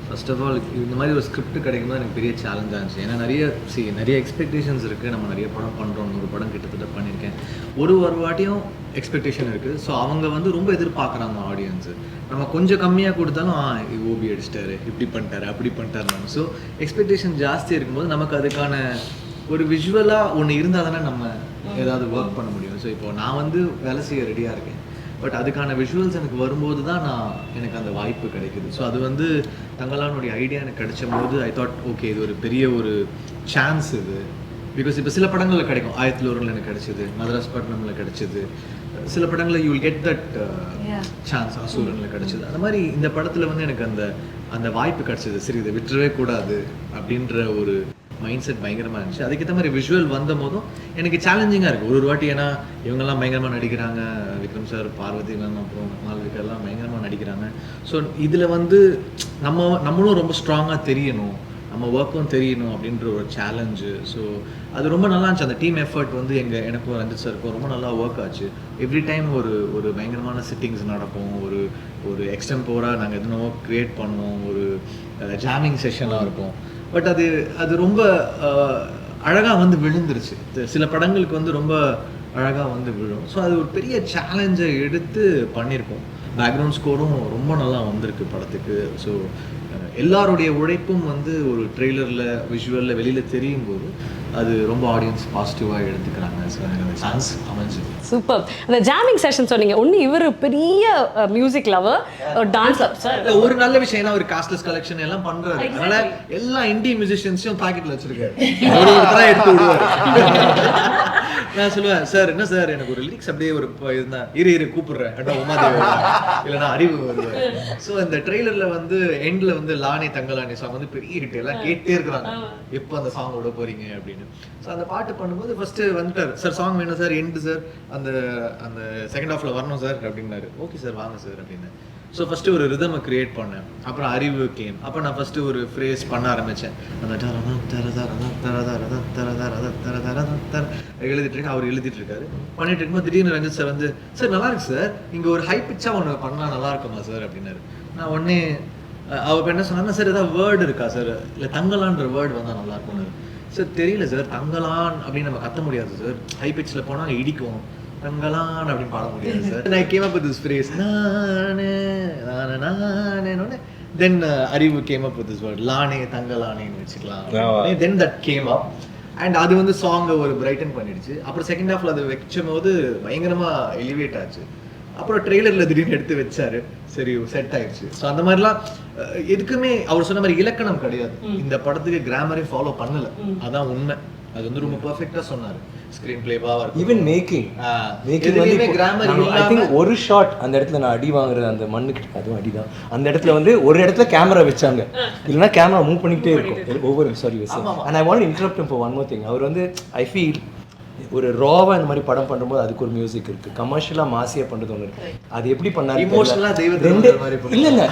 S6: ஃபர்ஸ்ட் ஆஃப் ஆல் இந்த மாதிரி ஒரு ஸ்கிரிப்ட் கிடைக்கும்போது எனக்கு பெரிய சேலஞ்சாக இருந்துச்சு. ஏன்னா நிறைய எக்ஸ்பெக்டேஷன்ஸ் இருக்குது. நம்ம நிறைய படம் பண்ணுறோம், ஒரு படம் கிட்டத்தட்ட பண்ணியிருக்கேன். ஒரு வாட்டியும் எக்ஸ்பெக்டேஷன் இருக்குது. ஸோ அவங்க வந்து ரொம்ப எதிர்பார்க்குறாங்க ஆடியன்ஸு. நம்ம கொஞ்சம் கம்மியாக கொடுத்தாலும் ஓபி அடிச்சிட்டாரு, இப்படி பண்ணிட்டாரு, அப்படி பண்ணிட்டாரு. ஸோ எக்ஸ்பெக்டேஷன் ஜாஸ்தி இருக்கும்போது நமக்கு அதுக்கான ஒரு விஷுவலாக ஒன்று இருந்தால் தானே நம்ம ஏதாவது ஒர்க் பண்ண முடியும். ஸோ இப்போ நான் வந்து வேலை செய்ய ரெடியாக இருக்கேன். பட் அதுக்கான விஷுவல்ஸ் எனக்கு வரும்போது தான் எனக்கு அந்த வாய்ப்பு கிடைக்குது. ஸோ அது வந்து தங்கலானுடைய ஐடியா எனக்கு கிடைச்ச போது ஐ தாட் ஓகே இது ஒரு பெரிய ஒரு சான்ஸ் இது. பிகாஸ் இப்போ சில படங்களில் கிடைக்கும், 1001 எனக்கு கிடைச்சிது, மதராஸ் பட்டினமில் கிடைச்சிது, சில படங்களில் you will get that chance, அசூரனில் கிடைச்சிது. அந்த மாதிரி இந்த படத்தில் வந்து எனக்கு அந்த வாய்ப்பு கிடைச்சிது. சரி இதை விட்டுறவே கூடாது அப்படின்ற ஒரு மைண்ட் செட் பயங்கரமாக இருந்துச்சு. அதுக்கேற்ற மாதிரி விஷுவல் வந்த போதும் எனக்கு சேலஞ்சிங்காக இருக்குது ஒரு வாட்டி. ஏன்னா இவங்கெல்லாம் பயங்கரமாக நடிக்கிறாங்க, விக்ரம் சார், பார்வதி மேம், அப்புறம் மால்விகா எல்லாம் பயங்கரமாக நடிக்கிறாங்க. ஸோ இதில் வந்து நம்மளும் ரொம்ப ஸ்ட்ராங்காக தெரியணும், நம்ம ஒர்க்கும் தெரியணும் அப்படின்ற ஒரு சேலஞ்சு. ஸோ அது ரொம்ப நல்லா இருந்துச்சு. அந்த டீம் எஃபர்ட் வந்து எனக்கும் ரஞ்சித் சாருக்கும் ரொம்ப நல்லா ஒர்க் ஆச்சு. எவ்ரி டைம் ஒரு பயங்கரமான சிட்டிங்ஸ் நடக்கும், ஒரு எக்ஸ்டெம்போராக நாங்கள் எதுனோ க்ரியேட் பண்ணுவோம், ஒரு ஜாமிங் செஷனாக இருக்கும். பட் அது ரொம்ப அழகாக வந்து விழுந்துருச்சு. சில படங்களுக்கு வந்து ரொம்ப அழகாக வந்து விழும். ஸோ அது ஒரு பெரிய சேலஞ்சை எடுத்து பண்ணியிருக்கோம். பேக்ரவுண்ட் ஸ்கோரும் ரொம்ப நல்லா வந்திருக்கு படத்துக்கு. ஸோ எல்லாருடைய உழைப்பும் வந்து ஒரு ட்ரெய்லரில் விஷுவலில் வெளியில் தெரியும் போது அது ரொம்ப ஆடியன்ஸ் பாசிட்டிவாக எடுத்துக்கிறாங்க. ஸோ எனக்கு அந்த சான்ஸ் அமைஞ்சு
S1: சூப்பர். அந்த ஜாமிங் செஷன் சொன்னீங்க, ஒன்று இவர் பெரிய மியூசிக் லவர், டான்ஸ் சார்.
S6: ஒரு நல்ல விஷயம் ஏன்னா ஒரு காஸ்ட்லெஸ் கலெக்ஷன் எல்லாம் பண்றாரு. அதனால எல்லா இந்தியன் மியூசிஷியன்ஸையும் பாக்கெட்ல வச்சிருக்காரு, ஒருத்தரா எடுத்து விடுவாரு. நான் சொல்லுவேன், சார் என்ன சார் எனக்கு ஒரு லிரிக்ஸ் அப்படியே ஒரு இருந்தா இரு கூப்பிடுறேன், உமாதேவி இல்லைன்னா அறிவு வருவாரு. ஸோ இந்த ட்ரெய்லர்ல வந்து எண்ட்ல வந்து லானே தங்கலானே சாங் வந்து பெரிய ஹிட், எல்லாம் கேட்டே இருக்கிறாங்க எப்போ அந்த சாங் விட போறீங்க அப்படின்னு. ஸோ அந்த பாட்டு பண்ணும்போது ஃபர்ஸ்ட் வந்துட்டார், சார் சாங் வேணும் சார், எண்டு சார், அந்த செகண்ட் ஹாஃப்ல வரணும் சார் அப்படின்னாரு. ஓகே சார் வாங்க சார் அப்படின்னு. ஸோ ஃபஸ்ட்டு ஒரு ரிதமை க்ரியேட் பண்ணேன். அப்புறம் அறிவு கேம். அப்போ நான் ஃபஸ்ட்டு ஒரு ஃப்ரேஸ் பண்ண ஆரம்பித்தேன். அந்த எழுதிட்டு இருக்கேன், அவர் எழுதிட்டு இருக்காரு. பண்ணிட்டு இருக்கும்போது திடீர்னு ரஞ்சித் சார் வந்து, சார் நல்லா இருக்கு சார், இங்கே ஒரு ஹை பிச்சாக ஒன்று பண்ணால் நல்லா இருக்குமா சார் அப்படின்னாரு. நான் உடனே அவர் என்ன சொன்னாங்கன்னா, சார் ஏதாவது வேர்டு இருக்கா சார், இல்லை தங்கலான்ற வேர்டு வந்தால் நல்லா இருக்கும்னு. சார் தெரியல சார், தங்கலான் அப்படின்னு நம்ம கத்த முடியாது சார், ஹை பிச்சில் போனால் இடிக்கும், தங்கலான் அப்படின்னு பாட முடியாது சார். நான் came up with this phrase, நானே then Arivu came up with this word லானே தங்கலானேன்னு வச்சுக்கலாம். Then that came up and அது வந்து சாங்கை ஒரு பிரைட்டன் பண்ணிடுச்சு. அப்புறம் செகண்ட் ஹாஃப்ல அதை வச்சும் போது பயங்கரமா எலிவேட் ஆச்சு. அப்புறம் ட்ரெய்லர்ல திடீர்னு எடுத்து வச்சாரு, சரி செட் ஆயிடுச்சு. ஸோ அந்த மாதிரிலாம் எதுக்குமே அவர் சொன்ன மாதிரி இலக்கணம் கிடையாது. இந்த படத்துக்கு கிராமரே ஃபாலோ பண்ணல, அதான் உண்மை. அது வந்து ரொம்ப பெர்ஃபெக்ட்டா சொன்னாரு. ஸ்கிரீன் பிளேவா
S3: ஈவன் மேக்கிங் வந்து
S6: கிராமர்
S3: ஐ திங்க் ஒரு ஷாட் அந்த இடத்துல நான் அடி வாங்குறது அந்த மண்ணுக்கு, அதுவும் அடிதான். அந்த இடத்துல வந்து ஒரு இடத்துல கேமரா வச்சாங்க, இல்லைன்னா கேமரா மூவ் பண்ணிக்கிட்டே இருக்கும் ஒவ்வொரு sorry and I want interrupt for one more thing. அவர் வந்து ஐ ஃபீல் ஒரு ராவா இந்த மாதிரி படம் பண்ணும்போது அதுக்கு ஒரு மியூசிக் இருக்கு, கமர்ஷியலா மாசியா பண்றது ஒன்று இருக்கு. அது எப்படி பண்ணாரு
S6: இமோஷனலா
S3: ரெண்டு இல்ல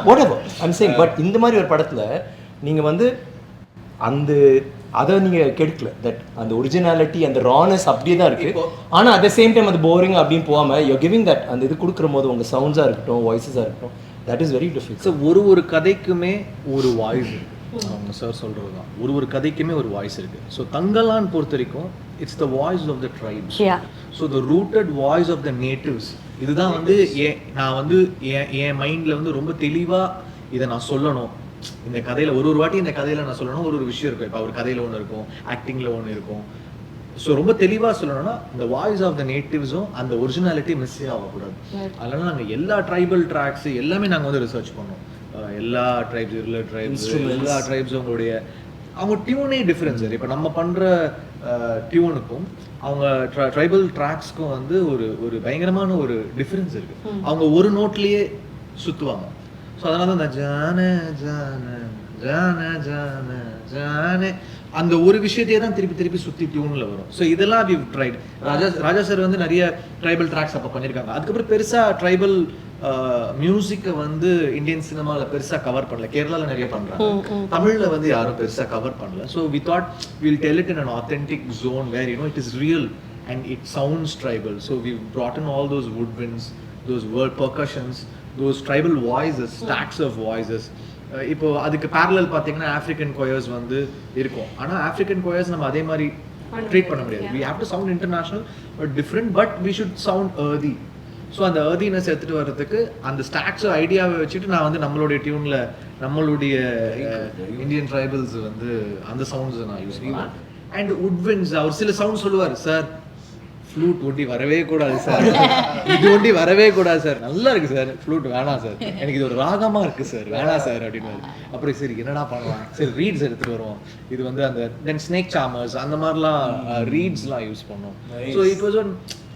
S3: whatever I'm saying, பட் இந்த மாதிரி ஒரு படத்துல நீங்க வந்து அந்த அதை நீங்க கெடுக்கல, தட் அந்த ஒரிஜினாலிட்டி அந்த ரானஸ் அப்படியே தான் இருக்கு. ஆனா அட் த சேம் டைம் அது போரிங் அப்படின்னு போகாம யூ கிவிங் தட் அந்த இது கொடுக்குற போது உங்க சவுண்ட்ஸா இருக்கட்டும், வாய்ஸஸா இருக்கட்டும், that is very difficult.
S6: So ஒரு கதைக்குமே ஒரு வாய்ஸ் இருக்கு. அவங்க சார் சொல்கிறது தான், ஒரு கதைக்குமே ஒரு வாய்ஸ் இருக்குது. ஸோ தங்கலான் பொறுத்த வரைக்கும் it's the voice of the tribes. So the rooted voice of the natives. இதுதான் வந்து நான் வந்து என் மைண்டில் வந்து ரொம்ப தெளிவாக இதை நான் சொல்லணும். இந்த கதையில் ஒரு வாட்டி இந்த கதையில் நான் சொல்லணும், ஒரு விஷயம் இருக்கும். இப்போ ஒரு கதையில் ஒன்று இருக்கும், ஆக்டிங்கில் ஒன்று இருக்கும். ஸோ ரொம்ப தெளிவாக சொல்லணும்னா இந்த வாய்ஸ் ஆஃப் த நேட்டிவ்ஸும் அந்த ஒரிஜினாலிட்டி மிஸ்ஸே ஆகக்கூடாது. அதனால நாங்கள் எல்லா ட்ரைபல் ட்ராக்ஸ் எல்லாமே நாங்கள் வந்து ரிசர்ச் பண்ணோம். எல்லா ட்ரைப்ஸ், எல்லா ட்ரைப்ஸும் அவங்க டியூனே டிஃப்ரென்ஸ். இப்போ நம்ம பண்ணுற டியூனுக்கும் அவங்க ட்ரைபல் ட்ராக்ஸ்க்கும் வந்து ஒரு பயங்கரமான ஒரு டிஃப்ரென்ஸ் இருக்குது. அவங்க ஒரு நோட்லேயே சுற்றுவாங்க. ஸோ அதனால தான் இந்த ஜான ஜான ஜான ஜான ஜானே அந்த ஒரு விஷயத்தையே தான் திருப்பி சுற்றி டியூனில் வரும். ஸோ இதெல்லாம் வி ட்ரைட். ராஜா சார் வந்து நிறைய ட்ரைபல் ட்ராக்ஸ் அப்போ பண்ணியிருக்காங்க. அதுக்கப்புறம் பெருசாக ட்ரைபல் மியூசிக்கை வந்து இந்தியன் சினிமாவில் பெருசாக கவர் பண்ணல. கேரளாவில் நிறைய பண்ணுறாங்க, தமிழில் வந்து யாரும் பெருசாக கவர் பண்ணல. So we thought will tell it in an authentic zone where it is real and it sounds tribal. So we've brought in all those woodwinds, those world percussions, those tribal voices, stacks of voices. இப்போ அதுக்கு பேரலல் பார்த்தீங்கன்னா ஆஃப்ரிக்கன் கொயர்ஸ் வந்து இருக்கும். ஆனால் ஆஃப்ரிக்கன் கொயர்ஸ் நம்ம அதே மாதிரி ட்ரீட் பண்ண முடியாது. we have to sound international but different, but we should sound earthy. So அந்த earthiness எடுத்துகிட்டு வர்றதுக்கு அந்த ஸ்டாக்ஸ் ஐடியாவை வச்சுட்டு நான் வந்து நம்மளுடைய டியூனில் நம்மளுடைய இந்தியன் ட்ரைபல்ஸ் வந்து அந்த சவுண்ட்ஸை நான் யூஸ் பண்ணுவேன். அண்ட் woodwinds அவர் சில சவுண்ட் சொல்லுவார், சார் ஃப்ளூட் ஒட்டி வரவே கூடாது சார், இது ஒட்டி வரவே கூடாது சார், நல்லா இருக்கு சார் ஃப்ளூட் வேணாம் சார், எனக்கு இது ஒரு ராகமாக இருக்குது சார் வேணாம் சார் அப்படின்னு. அப்புறம் சரி என்னடா பண்ணலாம், சரி ரீட்ஸ் எடுத்துகிட்டு வருவோம், இது வந்து அந்த தென் ஸ்னேக் சாமர்ஸ் அந்த மாதிரிலாம் ரீட்ஸ்லாம் யூஸ் பண்ணோம். ஸோ இட் வாஸ் ஒன்,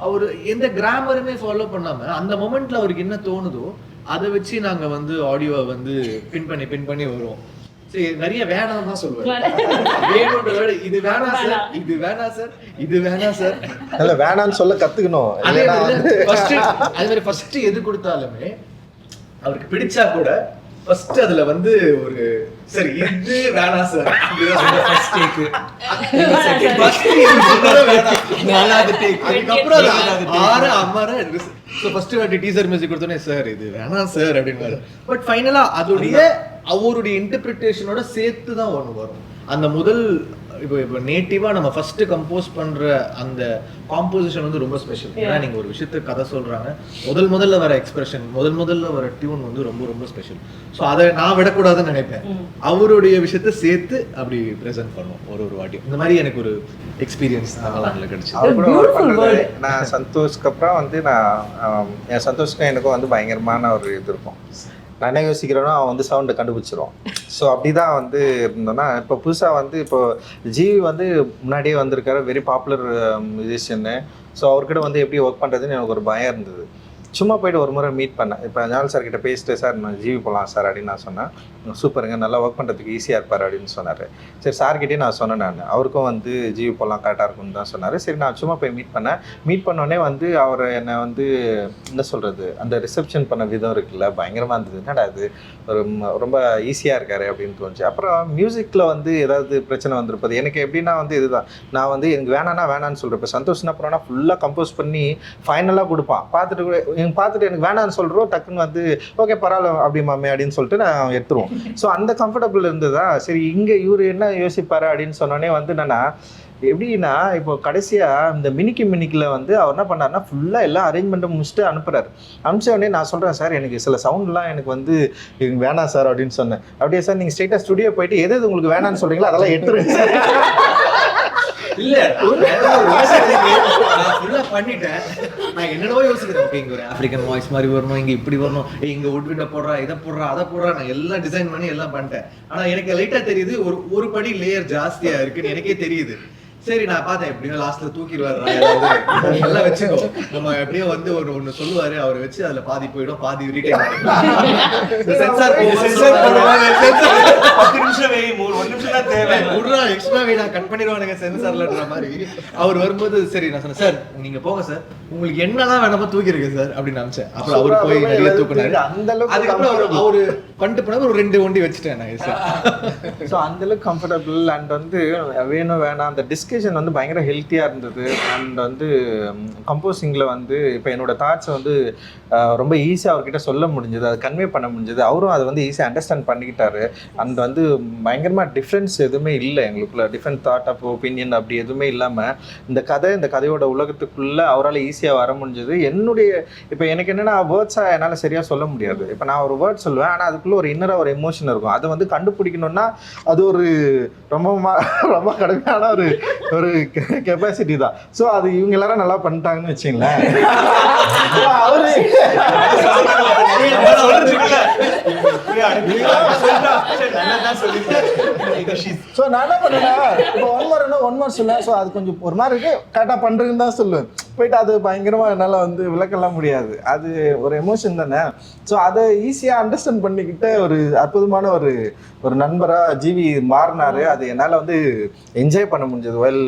S6: அவர் எந்த கிராமருமே ஃபாலோ பண்ணாமல் அந்த மொமெண்ட்டில் அவருக்கு என்ன தோணுதோ அதை வச்சு நாங்கள் வந்து ஆடியோவை வந்து பின் பண்ணி வருவோம். சரி நிறைய வேணாம் தான் சொல்லுவேன், வேணும்ன்ற விட இது வேணாம் சார், இது வேணாம் சார், இது வேணாம் சார்,
S2: இல்லை வேணான்னு சொல்ல கற்றுக்கணும்.
S6: அதே மாதிரி ஃபர்ஸ்ட் எது கொடுத்தாலுமே அவருக்கு பிடிச்சா கூட ஃபர்ஸ்ட் அதுல வந்து ஒரு சரி இது வேணாம் சார் ஃபர்ஸ்ட் டேக், ஃபர்ஸ்ட் நாலாவது டேக், அதுக்கப்புறம் ஆறு அம்மாரு. ஸோ ஃபர்ஸ்ட் வாட்டி டீசர் மியூசிக் கொடுத்தோன்னே சார் இது வேணாம் சார் அப்படின்னு. பட் ஃபைனலா அதோடைய அவருடைய இன்டர்பிரிட்டேஷனோட சேர்த்து தான் ஒன்று வரும். அந்த முதல் இப்போ நேட்டிவாக நம்ம ஃபர்ஸ்ட் கம்போஸ் பண்ணுற அந்த காம்போசிஷன் வந்து ரொம்ப ஸ்பெஷல். ஏன்னா நீங்கள் ஒரு விஷயத்துக்கு கதை சொல்கிறாங்க, முதல்ல வர எக்ஸ்பிரஷன், முதல்ல வர டியூன் வந்து ரொம்ப ரொம்ப ஸ்பெஷல். ஸோ அதை நான் விடக்கூடாதுன்னு நினைப்பேன், அவருடைய விஷயத்த சேர்த்து அப்படி ப்ரெசென்ட் பண்ணும் ஒரு வாட்டியும். இந்த மாதிரி எனக்கு ஒரு எக்ஸ்பீரியன்ஸ் நாங்களாம் கிடைச்சி.
S2: அவர் கூட ஒர்க் பண்ணுறது நான் சந்தோஷ்க்கு அப்புறம் வந்து என் சந்தோஷ்க்கும் எனக்கும் வந்து பயங்கரமான ஒரு இது இருக்கும். நான் என்ன யோசிக்கிறேன்னா அவன் வந்து சவுண்டை கண்டுபிடிச்சிருவான். ஸோ அப்படி தான் வந்து இருந்தோன்னா இப்போ புதுசாக வந்து இப்போ ஜிவி வந்து முன்னாடியே வந்திருக்காரு, வெரி பாப்புலர் மியூசிஷியன்னு. ஸோ அவர்கிட்ட வந்து எப்படி ஒர்க் பண்ணுறதுன்னு எனக்கு ஒரு பயம் இருந்தது. சும்மா போய்ட்டு ஒரு முறை மீட் பண்ணேன். இப்போ ஞால் சார் கிட்ட பேசிட்டு சார் நான் ஜிவி போகலாம் சார் அப்படின்னு நான் சொன்னேன். சூப்பருங்க, நல்லா ஒர்க் பண்ணுறதுக்கு ஈஸியாக இருப்பார் அப்படின்னு சொன்னார். சரி சார்கிட்டே நான் சொன்னேன், நான் அவருக்கும் வந்து ஜிவி போகலாம் கரெக்டாக இருக்கும்னு தான் சொன்னார். சரி நான் சும்மா போய் மீட் பண்ணேன். மீட் பண்ணோடனே வந்து அவர் என்னை வந்து என்ன சொல்கிறது, அந்த ரிசப்ஷன் பண்ண விதம் இருக்குல்ல பயங்கரமாக இருந்தது. என்னடா அது ஒரு ரொம்ப ஈஸியாக இருக்காரு அப்படின்னு தோணுச்சு. அப்புறம் மியூசிக்கில் வந்து ஏதாவது பிரச்சனை வந்திருப்பது எனக்கு எப்படின்னா வந்து இதுதான், நான் வந்து எனக்கு வேணான்னு சொல்கிறேன். இப்போ சந்தோஷம்னா அப்புறம்னா ஃபுல்லாக கம்போஸ் பண்ணி ஃபைனலாக கொடுப்பான். பார்த்துட்டு எனக்கு வேணான்னு சொல்கிறோம், டக்குன்னு வந்து ஓகே பரவாயில்ல அப்படி மாமே அப்படின்னு சொல்லிட்டு நான் எடுத்துருவோம். ஸோ அந்த கம்ஃபர்டபுள் இருந்ததா. சரி இங்கே இவர் என்ன யோசிப்பாரு அப்படின்னு சொன்னோடனே வந்து என்னன்னா எப்படின்னா இப்போ கடைசியாக இந்த மினிக்கில் வந்து அவர் என்ன பண்ணார்னா ஃபுல்லாக எல்லா அரேஞ்ச்மெண்ட்டும் முடிச்சுட்டு அனுப்புகிறாரு. அனுப்பிச்ச உடனே நான் சொல்கிறேன் சார் எனக்கு சில சவுண்ட்லாம் எனக்கு வந்து வேணாம் சார் அப்படின்னு சொன்னேன். அப்படியே சார் நீங்கள் ஸ்ட்ரெயிட்டாக ஸ்டுடியோ போயிட்டு எது உங்களுக்கு வேணான்னு சொல்கிறீங்களோ அதெல்லாம் எடுத்துருங்க சார்.
S6: இல்ல நான் பண்ணிட்டேன். நான் என்னடோ யோசிக்கிறேன், ஓகே இங்க ஒரு ஆப்பிரிக்கன் வாய்ஸ் மாதிரி வரணும், இங்க இப்படி வரணும், இங்க உட்விண்ட போடுறா, இதை போடுறா, அதை போடுறா, நான் எல்லாம் டிசைன் பண்ணி எல்லாம் பண்ணிட்டேன். ஆனா எனக்கு லைட்டா தெரியுது ஒரு படி லேயர் ஜாஸ்தியா இருக்குன்னு எனக்கே தெரியுது. சரி நான் பார்த்தேன் எப்படியோ லாஸ்ட்ல தூக்கிடுவாரு எல்லாம் வச்சுக்கோ, நம்ம எப்படியோ வந்து ஒன்னு சொல்லுவாரு, அவரை வச்சு அதுல பாதி போயிடும், பாதி ரிட்டைன் சென்சார் கட் பண்ணிடுவானுங்க சென்சார்லன்ற மாதிரி. அவர் வரும்போது சரி நான் சொன்னேன் சார் நீங்க போங்க சார், உங்களுக்கு என்னதான் வேணாமோ தூக்கிருக்கு சார் அப்படின்னு நினைச்சேன். அப்புறம் அவர் போய் நிறைய தூக்கினாரு. அதுக்கப்புறம் அவரு பண்ணிட்டு போன ஒரு 2 ஒண்டி வச்சுட்டேன் நான் சார்.
S2: ஸோ அந்த அளவுக்கு கம்ஃபர்டபுள் அண்ட் வந்து வேணும் வேணாம் அந்த டிஸ்கஷன் வந்து பயங்கர ஹெல்த்தியாக இருந்தது. அண்ட் வந்து கம்போசிங்கில் வந்து இப்போ என்னோட தாட்ஸை வந்து ரொம்ப ஈஸியாக அவர்கிட்ட சொல்ல முடிஞ்சது, அதை கன்வே பண்ண முடிஞ்சது. அவரும் அதை வந்து ஈஸியாக அண்டர்ஸ்டாண்ட் பண்ணிக்கிட்டாரு. அண்ட் வந்து பயங்கரமாக டிஃப்ரென்ஸ் எதுவுமே இல்லை எங்களுக்குள்ள, டிஃப்ரெண்ட் தாட் ஆஃப் ஒப்பீனியன் அப்படி எதுவுமே இல்லாமல் இந்த கதையோட உலகத்துக்குள்ளே அவரால் ஈஸியாக வர முடிஞ்சது. என்னுடைய இப்போ எனக்கு என்னென்னா வேர்ட்ஸாக என்னால் சரியாக சொல்ல முடியாது. இப்போ நான் ஒரு வேர்ட் சொல்லுவேன், ஆனால் அதுக்குள்ளே ஒரு இன்னராக ஒரு எமோஷன் இருக்கும். அதை வந்து கண்டுபிடிக்கணும்னா அது ஒரு ரொம்ப கடுமையான ஒரு கெப்பாசிட்டி தான். ஸோ அது இவங்க எல்லாரும் நல்லா பண்ணிட்டாங்கன்னு வச்சுங்களேன். ஸோ நான் என்ன பண்ணுவேன்னா இப்போ ஒன் மோர் சொல்லுவேன். ஸோ அது கொஞ்சம் ஒரு மாதிரி இருக்கு, கரெக்டாக பண்ணுறதுன்னு தான் சொல்லுவேன். போயிட்டு அது பயங்கரமாக என்னால் வந்து விளக்கலாம் முடியாது, அது ஒரு எமோஷன் தானே. ஸோ அதை ஈஸியாக அண்டர்ஸ்டாண்ட் பண்ணிக்கிட்ட ஒரு அற்புதமான ஒரு நண்பராக ஜிவி மாறினார். அது என்னால் வந்து என்ஜாய் பண்ண முடிஞ்சது வெல்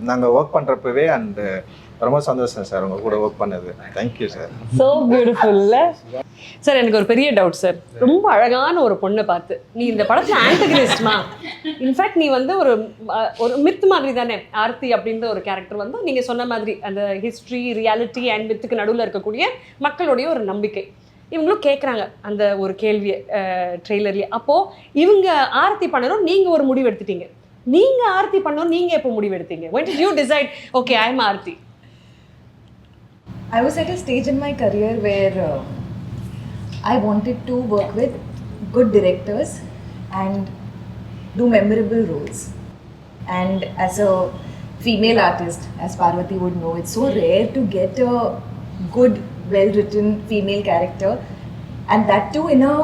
S2: நாங்கள் ஒர்க் பண்ணுறப்பவே. அண்ட் ரொம்ப சந்தோஷம் சார் உங்க கூட ஒர்க் பண்ணது. Thank you sir.
S1: ஸோ பியூட்டிஃபுல்ல சார். எனக்கு ஒரு பெரிய டவுட் சார், ரொம்ப அழகான ஒரு பொண்ணை பார்த்து நீ இந்த படத்துல ஆன்டகனிஸ்ட்மா, இன்ஃபேக்ட் நீ வந்து ஒரு மித் மாதிரி தானே ஆர்த்தி அப்படின்ற ஒரு கேரக்டர் வந்து நீங்க சொன்ன மாதிரி அந்த ஹிஸ்ட்ரி ரியாலிட்டி அண்ட் மித்துக்கு நடுவில் இருக்கக்கூடிய மக்களுடைய ஒரு நம்பிக்கை. இவங்களும் கேட்குறாங்க அந்த ஒரு கேள்வியை ட்ரெய்லர்லேயே. அப்போது இவங்க ஆர்த்தி பண்ணணும், நீங்கள் ஒரு முடிவு எடுத்துட்டீங்க. நீங்கள் ஆர்த்தி பண்ணணும், நீங்கள் எப்போ முடிவு எடுத்தீங்க? when did you decide okay I am Aarthi?
S7: I was at a stage in my career where I wanted to work with good directors and do memorable roles. And as a female artist, as Parvati would know. It's so rare to get a good, well-written female character, and that too in a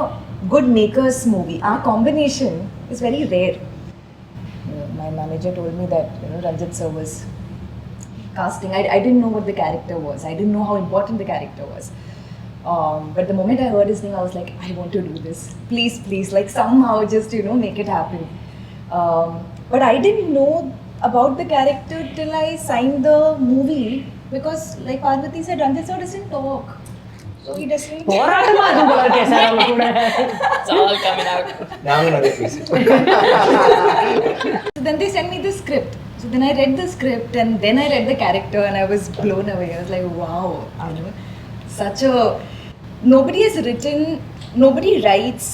S7: good makers movie. Our combination is very rare. My manager told me that Ranjit sir was casting. I didn't know what the character was. I didn't know how important the character was. But the moment I heard his name, I was like, I want to do this. Please, please, like somehow just make it happen. But I didn't know about the character till I signed the movie, because like Parvati said, Ranjit sir doesn't talk. So he doesn't.
S1: போராட்டமா இருக்கும் போல இருக்கே சார் அவங்க கூட.
S4: It's all coming out.
S3: நாங்கள் நிறைய பேசிட்டோம்.
S7: So then they sent me the script. So then I read the script and then I read the character and I was blown away. I was like, wow, such a... Nobody writes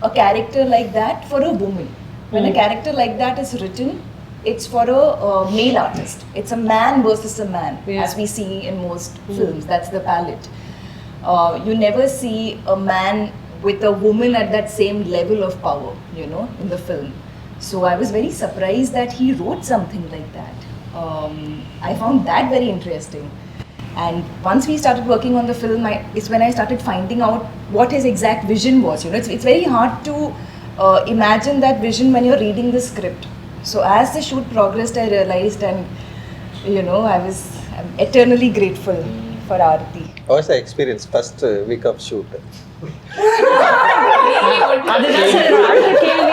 S7: a character like that for a woman. When a character like that is written, it's for a male artist. It's a man versus a man, as we see in most films. That's the palette. You never see a man with a woman at that same level of power, in the film. So I was very surprised that he wrote something like that. I found that very interesting. And once we started working on the film, it's when I started finding out what his exact vision was. It's very hard to imagine that vision when you're reading the script. So as the shoot progressed, I realized, and I'm eternally grateful for Aarti.
S2: How was the experience first week of shoot?
S1: அதுதான் சார் அடுத்த கேள்வி.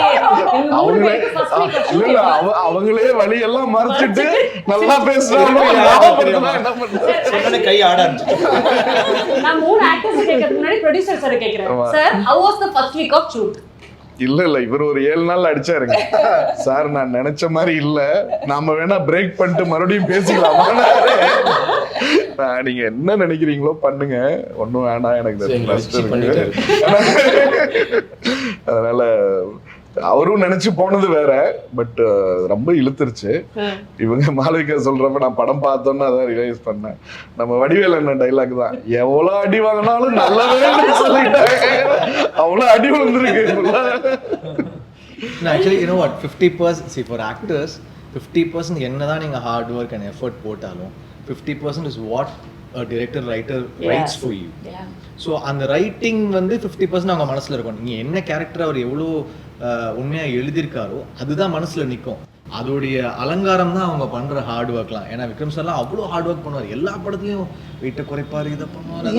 S1: எங்க மூணு பேருக்கு first week of shoot
S5: இல்ல அவங்களே வழியெல்லாம் மறைச்சிட்டு நல்லா பேசுறாங்க.
S2: சொன்னனே கை ஆட ஆரம்பிச்சு.
S1: நான் மூணு ஆக்டர்ஸ் கேட்கறதுக்கு முன்னாடி ப்ரொடியூசர் சார் கேக்குறேன். Sir how was the first week of shoot?
S5: இல்ல இவர் ஒரு 7 நாள் அடிச்சாருங்க. சார் நான் நினைச்ச மாதிரி இல்ல, நாம வேணா பிரேக் பண்ணிட்டு மறுபடியும் பேசிக்கலாமா? நீங்க என்ன நினைக்கிறீங்களோ பண்ணுங்க, ஒன்னும் வேணாம், எனக்கு அதனால அவரும் நினைச்சு போனது வேற, பட் ரொம்ப இழுத்துருச்சு. இவங்க மாளவிகா சொல்றப்ப நான் படம் பார்த்தோன்னு அதான் ரியலைஸ் பண்ணேன். நம்ம வடிவேல் என்ன டைலாக் தான், எவ்வளவு அடி வாங்கினாலும் நல்லவே சொல்லிட்டாங்க, அவ்வளவு அடி வந்துருக்கு.
S6: Actually you know what, 50% see for actors 50% என்னதான் நீங்க ஹார்ட் ஒர்க் அண்ட் எஃபர்ட் போட்டாலும் 50% is what a director writer writes for you. So அந்த ரைட்டிங் வந்து 50% அவங்க மனசில் இருக்கும். நீங்கள் என்ன கேரக்டர் அவர் எவ்வளோ உண்மையாக எழுதியிருக்காரோ அதுதான் மனசில் நிற்கும். அதோடைய அலங்காரம் தான் அவங்க பண்ணுற ஹார்ட் ஒர்க்லாம். ஏன்னா விக்ரம் சார்லாம் அவ்வளோ ஹார்ட் ஒர்க் பண்ணுவார், எல்லா படத்துலையும் வெயிட்டை குறைப்பார், இதை பண்ணுவார்.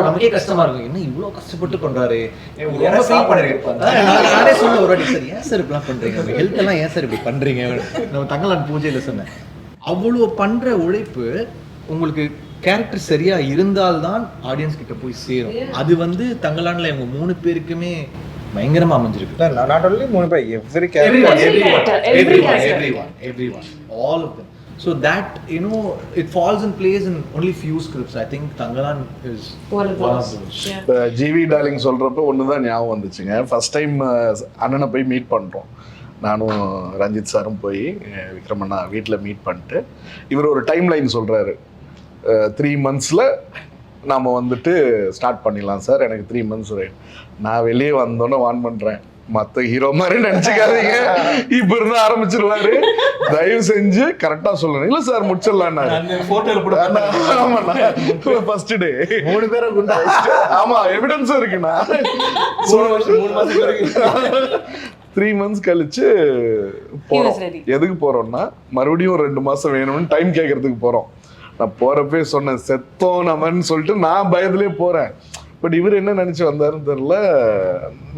S6: நமக்கே கஷ்டமாக இருக்கும், என்ன இவ்வளோ கஷ்டப்பட்டு பண்ணுறாரு. நானே சொல்ல ஒரு வாட்டி, சார் ஏன் சார் இப்படிலாம் பண்ணுறீங்க, உங்கள் ஹெல்த் எல்லாம் ஏன் சார் இப்படி பண்ணுறீங்க, நம்ம தங்கலான் பூஜையில் சொன்னேன். அவ்வளோ பண்ணுற உழைப்பு உங்களுக்கு கேரக்டர் சரியா இருந்தால்தான் ஆடியன்ஸ் கிட்ட போய் சேரும். அது வந்து தங்கலான்ல இவங்க 3 பேருக்குமே பயங்கரமா அமைஞ்சிருக்கு.
S2: நாட் only 3 பேர்,
S6: everyone all of them. So that it falls in place in only few scripts. I think Tangalan is one of those.
S5: GV darling சொல்றப்ப ஒண்ணுதான் ஞாபகம் வந்துச்சுங்க. ஃபர்ஸ்ட் டைம் அண்ணனை போய் மீட் பண்றோம், நானும் ரஞ்சித் சாரும் போய் விக்ரமண்ணா வீட்டில் மீட் பண்ணிட்டு இவர் ஒரு டைம் லைன் சொல்றாரு, 3 monthsல நாம் வந்துட்டு ஸ்டார்ட் பண்ணிடலாம் சார், எனக்கு 3 months. நான் வெளியே வந்தோன்னே வான் பண்ணுறேன், மற்ற ஹீரோ மாதிரி நினச்சிக்காதீங்க, இப்போ இருந்து ஆரம்பிச்சிருவாரு, தயவு செஞ்சு கரெக்டாக சொல்லணும். இல்லை சார் முடிச்சிடலான்னா ஃபர்ஸ்ட் டே 3 பேரை குண்டா. ஆமாம், எவிடன்ஸும் இருக்குண்ணா. 3 months கழிச்சு போகிறோம். எதுக்கு போகிறோம்னா மறுபடியும் 2 மாதம் வேணும்னு டைம் கேட்கறதுக்கு போகிறோம். நான் போறப்பே சொன்னேன், செத்தோம் நம்மன்னு சொல்லிட்டு நான் பயத்திலே போறேன். பட் இவர் என்ன நினைச்சு வந்தாருன்னு தெரியல.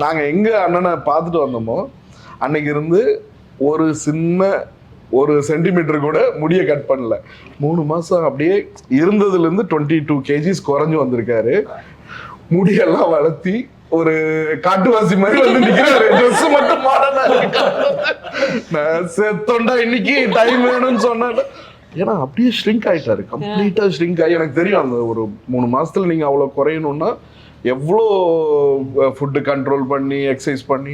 S5: நாங்க எங்க அண்ணனை பார்த்துட்டு வந்தோமோ அன்னைக்கு இருந்து ஒரு சின்ன 1 சென்டிமீட்டர் கூட முடிய கட் பண்ணல. 3 மாசம் அப்படியே இருந்ததுல இருந்து 22 kgs குறைஞ்சு வந்திருக்காரு. முடியெல்லாம் வளர்த்தி ஒரு காட்டுவாசி மாதிரி வந்து நிக்கிறாரு. ட்ரெஸ் மட்டும் மாடனா இருக்கு. நான் செத்தோண்டா இன்னைக்கு டைம் வேணும்னு சொன்னேன். ஏன்னா அப்படியே ஷ்ரிங்க் ஆகிட்டாரு, கம்ப்ளீட்டாக ஷ்ரிங்க் ஆகி. எனக்கு தெரியும் அந்த ஒரு 3 மாதத்தில் நீங்கள் அவ்வளோ குறையணுன்னா எவ்வளோ ஃபுட்டு கண்ட்ரோல் பண்ணி எக்ஸசைஸ் பண்ணி.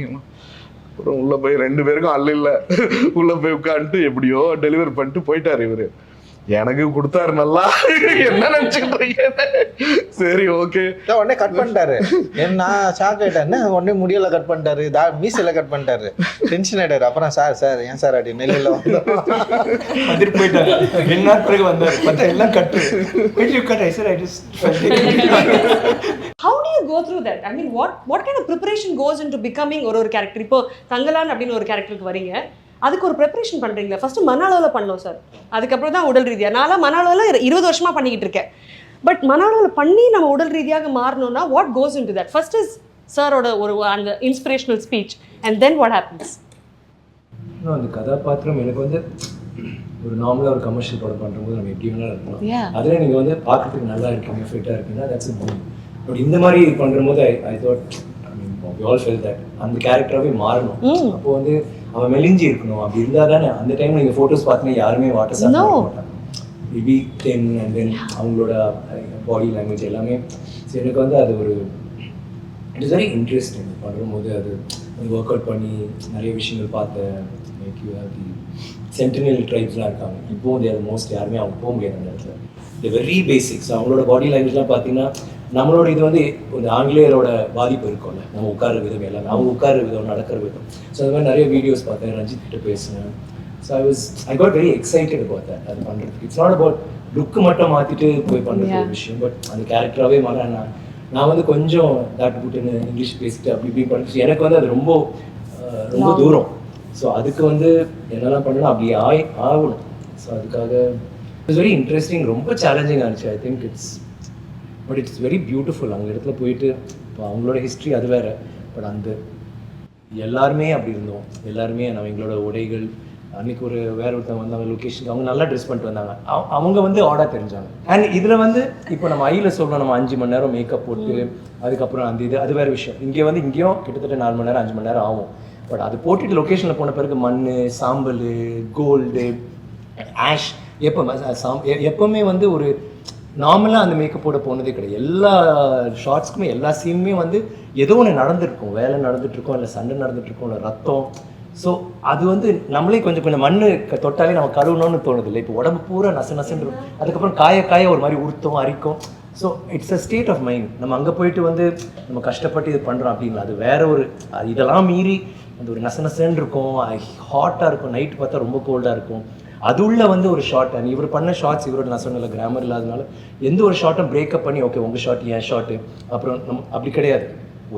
S5: அப்புறம் உள்ளே போய் 2 பேருக்கும் இல்லை உள்ளே போய் உட்காந்துட்டு எப்படியோ டெலிவரி பண்ணிட்டு போயிட்டார் இவர். எனக்கு கொடுத்தாரு நல்லா. என்ன நினைச்சுக்கிட்டு சரி ஓகே
S2: உடனே கட் பண்ணிட்டாரு. நான் ஷாக் ஆயிட்டேன், என்ன உடனே முடியல கட் பண்ணிட்டாரு, மீசையில கட் பண்ணிட்டாரு, டென்ஷன் ஆயிட்டாரு. அப்புறம் சார் ஏன் சார் அப்படி நெல்லில்
S3: வந்துட்டு போயிட்டாரு. 2 நாள் பிறகு வந்தாரு, பார்த்தா எல்லாம் கட்டு.
S1: How do you go through that? I mean, what kind of preparation goes into becoming ஒரு கேரக்டர்? இப்போ தங்கலான் அப்படின்னு ஒரு கேரக்டருக்கு வரீங்க, அதுக்கு ஒரு ப்ரிப்பரேஷன் பண்ணுறீங்களா? ஃபஸ்ட்டு மனாலாவில் பண்ணோம் சார், அதுக்கப்புறம் தான் உடல் ரீதியாக. நான்லாம் மனாலாவில் 20 வருஷமாக பண்ணிக்கிட்டு இருக்கேன். பட் மனாலாவில் பண்ணி நம்ம உடல் ரீதியாக மாறணும்னா what goes into that? First is சாரோட ஒரு அந்த inspirational speech and then what happens?
S3: இன்னும் அந்த கதாபாத்திரம் எனக்கு வந்து ஒரு நார்மலாக ஒரு கமர்ஷியல் படம் பண்ணும்போது நம்ம எப்படி வேணாலும் இருக்கலாம், அதில் நீங்கள் வந்து பார்க்கறதுக்கு நல்லா இருக்கீங்க, ஃபிட்டாக இருக்கீங்கன்னா தட்ஸ் இட். பட் இந்த மாதிரி பண்ணும்போது I thought, I mean we all fell that அந்த கேரக்டராகவே மாறணும். அப்போ வந்து அவன் மெலிஞ்சி இருக்கணும். அப்படி இருந்தால் தானே அந்த டைம் நீங்கள் ஃபோட்டோஸ் பார்த்தீங்கன்னா யாருமே வாட்டர் சாப்பிட மாட்டாங்க. மேபி 10 அண்ட் தென் அவங்களோட பாடி லாங்குவேஜ் எல்லாமே. ஸோ எனக்கு வந்து அது ஒரு இட் இஸ் வெரி இன்ட்ரெஸ்டிங் பண்ணும்போது. அது ஒர்க் அவுட் பண்ணி நிறைய விஷயங்கள் பார்த்தேன். Like you have the Sentinel ட்ரைப்ஸ்லாம் இருக்காங்க, இப்போ அது மோஸ்ட் யாருமே அவங்க போக முடியாது அந்த இடத்துல. இந்த வெரி பேசிக்ஸ் அவங்களோட பாடி லாங்குவேஜ்லாம் பார்த்தீங்கன்னா நம்மளோட இது வந்து ஒரு ஆங்கிலேயரோட பாதிப்பு இருக்கும்ல, நம்ம உட்கார விதம் எல்லாமே, அவங்க உட்கார விதம், நடக்கிற விதம். ஸோ அது மாதிரி நிறைய வீடியோஸ் பார்த்தேன், ரஞ்சித் கிட்ட பேசினேன். So I got very excited about that. அது பண்ணுறதுக்கு இட்ஸ் நாட் அபவுட் லுக்கு மட்டும் மாற்றிட்டு போய் பண்ணுறது ஒரு விஷயம், பட் அந்த கேரக்டராகவே மாற நான் வந்து கொஞ்சம் தாட் புட்டுன்னு இங்கிலீஷ் பேசிட்டு அப்படி இப்படி பண்ணிட்டு எனக்கு வந்து அது ரொம்ப தூரம். ஸோ அதுக்கு வந்து என்னெல்லாம் பண்ணணும் அப்படி ஆகணும். ஸோ அதுக்காக இட்ஸ் வெரி இன்ட்ரெஸ்டிங், ரொம்ப சேலஞ்சிங்காக இருந்துச்சு. I think but it's very beautiful. அங்கே இடத்துல போயிட்டு இப்போ அவங்களோட ஹிஸ்ட்ரி அது வேறு, பட் அந்த எல்லாருமே அப்படி இருந்தோம். எல்லாருமே நம்ம எங்களோட உடைகள் அன்றைக்கி ஒரு வேற ஒருத்தவங்க வந்தாங்க லொக்கேஷனுக்கு, அவங்க நல்லா ட்ரெஸ் பண்ணிட்டு வந்தாங்க, அவங்க வந்து ஆடாக தெரிஞ்சாங்க. அண்ட் இதில் வந்து இப்போ நம்ம ஐயில் சொல்லணும், நம்ம 5 மணி நேரம் மேக்கப் போட்டு அதுக்கப்புறம் அந்த இது அது வேறு விஷயம். இங்கே வந்து இங்கேயும் கிட்டத்தட்ட 4 மணி நேரம் 5 மணி நேரம் ஆகும். பட் அது போட்டுட்டு லொக்கேஷனில் போன பிறகு மண், சாம்பல், கோல்டு, ஆஷ், எப்போவுமே வந்து ஒரு நார்மலாக அந்த மேக்கப்போட போனதே கிடையாது. எல்லா ஷார்ட்ஸ்க்குமே எல்லா சீனுமே வந்து ஏதோ ஒன்று நடந்துருக்கும், வேலை நடந்துட்டுருக்கோம், இல்லை சண்டை நடந்துட்டுருக்கோம், இல்லை ரத்தம். ஸோ அது வந்து நம்மளே கொஞ்சம் மண் தொட்டாலே நம்ம கழுவணும்னு தோணுது இல்லை. இப்போ உடம்பு பூரா நசுன்னு அதுக்கப்புறம் காய ஒரு மாதிரி உறுத்தும், அரிக்கும். So it's a state of mind. நம்ம அங்கே போயிட்டு வந்து நம்ம கஷ்டப்பட்டு இது பண்ணுறோம் அப்படின்னா அது வேற ஒரு இதெல்லாம் மீறி அந்த ஒரு நசுன்னு இருக்கும், ஹாட்டாக இருக்கும், நைட்டு பார்த்தா ரொம்ப கோல்டாக இருக்கும். அது உள்ள வந்து ஒரு ஷார்ட், அண்ட் இவர் பண்ண ஷார்ட்ஸ் இவரோட நான் சொன்னல கிராமர் இல்லாதனால எந்த ஒரு ஷார்ட்டும் பிரேக்கப் பண்ணி ஓகே உங்கள் ஷார்ட் என் ஷார்ட்டு அப்புறம் நம்ம அப்படி கிடையாது.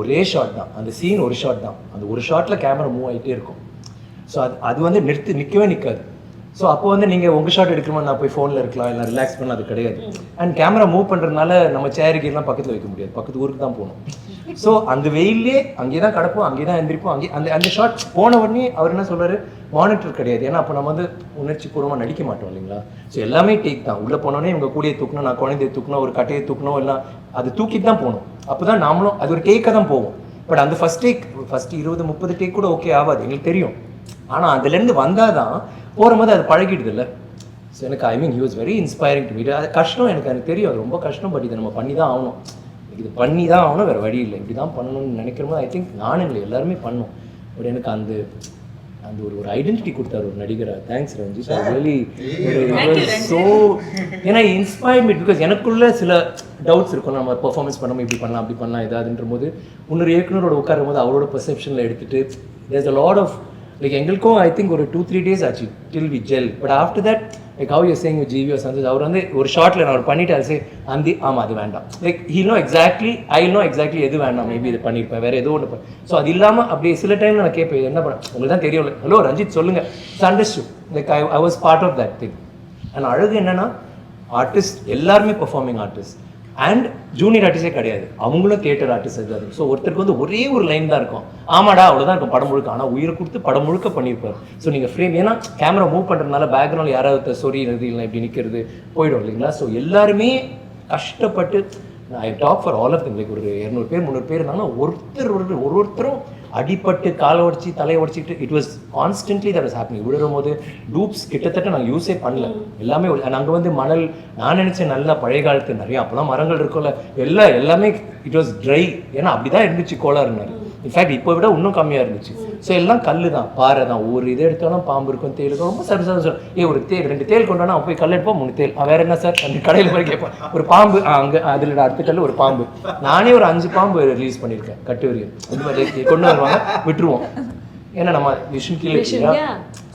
S3: ஒரே ஷார்ட் தான், அந்த சீன் ஒரு ஷார்ட் தான், அந்த ஒரு ஷார்ட்டில் கேமரா மூவ் ஆகிட்டே இருக்கும். ஸோ அது வந்து நிற்கவே நிற்காது. ஸோ அப்போ வந்து நீங்கள் உங்கள் ஷார்ட் எடுக்கணுமா, நான் போய் ஃபோனில் இருக்கலாம், இல்லை ரிலாக்ஸ் பண்ண அது கிடையாது. அண்ட் கேமரா மூவ் பண்ணுறதுனால நம்ம சேருக்கெல்லாம் பக்கத்தில் வைக்க முடியாது, பக்கத்து ஊருக்கு தான் போகணும். ஸோ அந்த வெயிலே அங்கே தான் கிடப்போம், அங்கே தான் எழுந்திரிப்போம். அங்கே அந்த ஷார்ட் போன உடனே அவர் என்ன சொல்கிறாரு, மானிட்டர் கிடையாது. ஏன்னா அப்போ நம்ம வந்து உணர்ச்சி பூர்வமாக நடிக்க மாட்டோம் இல்லைங்களா. ஸோ எல்லாமே டேக் தான். உள்ளே போனோடனே இவங்க கூடிய தூக்கணும், நான் குழந்தைய தூக்கணும், ஒரு கட்டையை தூக்கணும், எல்லாம் அது தூக்கிட்டு தான் போகணும். அப்போ தான் நாமளும் அது ஒரு டேக்காக தான் போவோம். பட் அந்த ஃபஸ்ட் 20-30 டேக் கூட ஓகே ஆகாது, எங்களுக்கு தெரியும். ஆனால் அதுலேருந்து வந்தால் தான் போகும்போது அது பழகிடுது இல்லை. ஸோ எனக்கு I mean he was very inspiring to me. அது கஷ்டம், எனக்கு தெரியும் அது ரொம்ப கஷ்டம். பட் இதை நம்ம பண்ணி தான் ஆகணும், இது பண்ணி தான் ஆகணும், வேறு வழி இல்லை. இப்படி தான் பண்ணணும்னு நினைக்கிறோமோ ஐ திங்க் நானும் இல்லை எல்லாருமே பண்ணோம். பட் எனக்கு அந்த ஒரு ஐடென்டிட்டி கொடுத்தாரு ஒரு நடிகராக. தேங்க்ஸ் ரஞ்சித், ரியலி ஸோ ஏன்னா இன்ஸ்பயர்ட் மீ. பிகாஸ் எனக்குள்ள சில டவுட்ஸ் இருக்கும், நம்ம பெர்ஃபார்மன்ஸ் பண்ணாமல் இப்படி பண்ணலாம் அப்படி பண்ணலாம் ஏதாதுன்ற போது இன்னொரு இயக்குனரோட உட்காரும் போது அவரோட பெர்செப்ஷனில் எடுத்துகிட்டு there's a lot of like எங்களுக்கும் ஐ திங்க் ஒரு 2-3 days ஆச்சு till we gel. But after that like how you saying GV or Santhosh, அவர் வந்து ஒரு ஷார்ட்டில் நான் அவர் பண்ணிவிட்டு அது ஆமாம் அது வேண்டாம், லைக் ஹீல் நோ எக்ஸாக்ட்லி எது வேண்டாம், மேபி இது பண்ணியிருப்பேன் வேறு ஏதோ ஒன்று. ஸோ அது இல்லாமல் அப்படியே சில டைமில் நான் கேட்பேன் என்ன பண்ண உங்களுக்கு தான் தெரியும், ஹலோ ரஞ்சித் சொல்லுங்கள், understood like I was part of that thing. And அழகு என்னென்னா ஆர்டிஸ்ட் எல்லாருமே பெர்ஃபார்மிங் ஆர்டிஸ்ட் அண்ட் ஜூனியர் ஆர்டிஸ்டே கிடையாது, அவங்களும் தியேட்டர் ஆர்டிஸ்ட் இருக்காது. ஸோ ஒருத்தருக்கு வந்து ஒரே ஒரு லைன் தான் இருக்கும், ஆமாடா அவ்வளோதான் இருக்கும் படம் முழுக்க. ஆனால் உயிரை கொடுத்து படம் முழுக்க பண்ணியிருப்பார். ஸோ நீங்கள் ஃப்ரேம் ஏன்னா கேமரா மூவ் பண்ணுறதுனால பேக்ரவுண்ட் யாராவது சொரியிறது இல்லை இப்படி நிற்கிறது போயிடும் இல்லைங்களா. ஸோ எல்லாருமே கஷ்டப்பட்டு I talk for all of thing. Like ஒரு 200 பேர் 300 பேர் இருந்தாங்கன்னா ஒருத்தரும் அடிப்பட்டு காலை உடச்சி தலையை உடச்சிட்டு it was constantly that was happening. விழுறும் போது டூப்ஸ் கிட்டத்தட்ட நாங்கள் யூஸே பண்ணல, எல்லாமே நாங்கள் வந்து மணல் நான் நினச்சேன் நல்லா பழைய காலத்து நிறையா அப்போலாம் மரங்கள் இருக்கும்ல எல்லாமே இட் வாஸ் ட்ரை. ஏன்னா அப்படி தான் இருந்துச்சு கோளாறுனாரு. இன்ஃபேக்ட் இப்போ விட இன்னும் கம்மியாக இருந்துச்சு. ஸோ எல்லாம் கல் தான், பாறை தான், ஒரு இது எடுத்தாலும் பாம்பு இருக்கும், தேல் இருக்கும், ரொம்ப சரி ஒரு தேல் 2 தேல் கொண்டானா அவன் போய் கல் எடுப்போம் 3 தேல், வேற என்ன சார் அந்த கடையில் போய் கேட்பான், ஒரு பாம்பு அங்கே அதில் அடுத்த கல் ஒரு பாம்பு. நானே ஒரு 5 பாம்பு ரிலீஸ் பண்ணியிருக்கேன் கட்டுவரியல். இந்த மாதிரி கொண்டு வருவாங்க விட்டுருவோம், ஏன்னா நம்ம விஷன் கீழே இல்லையா.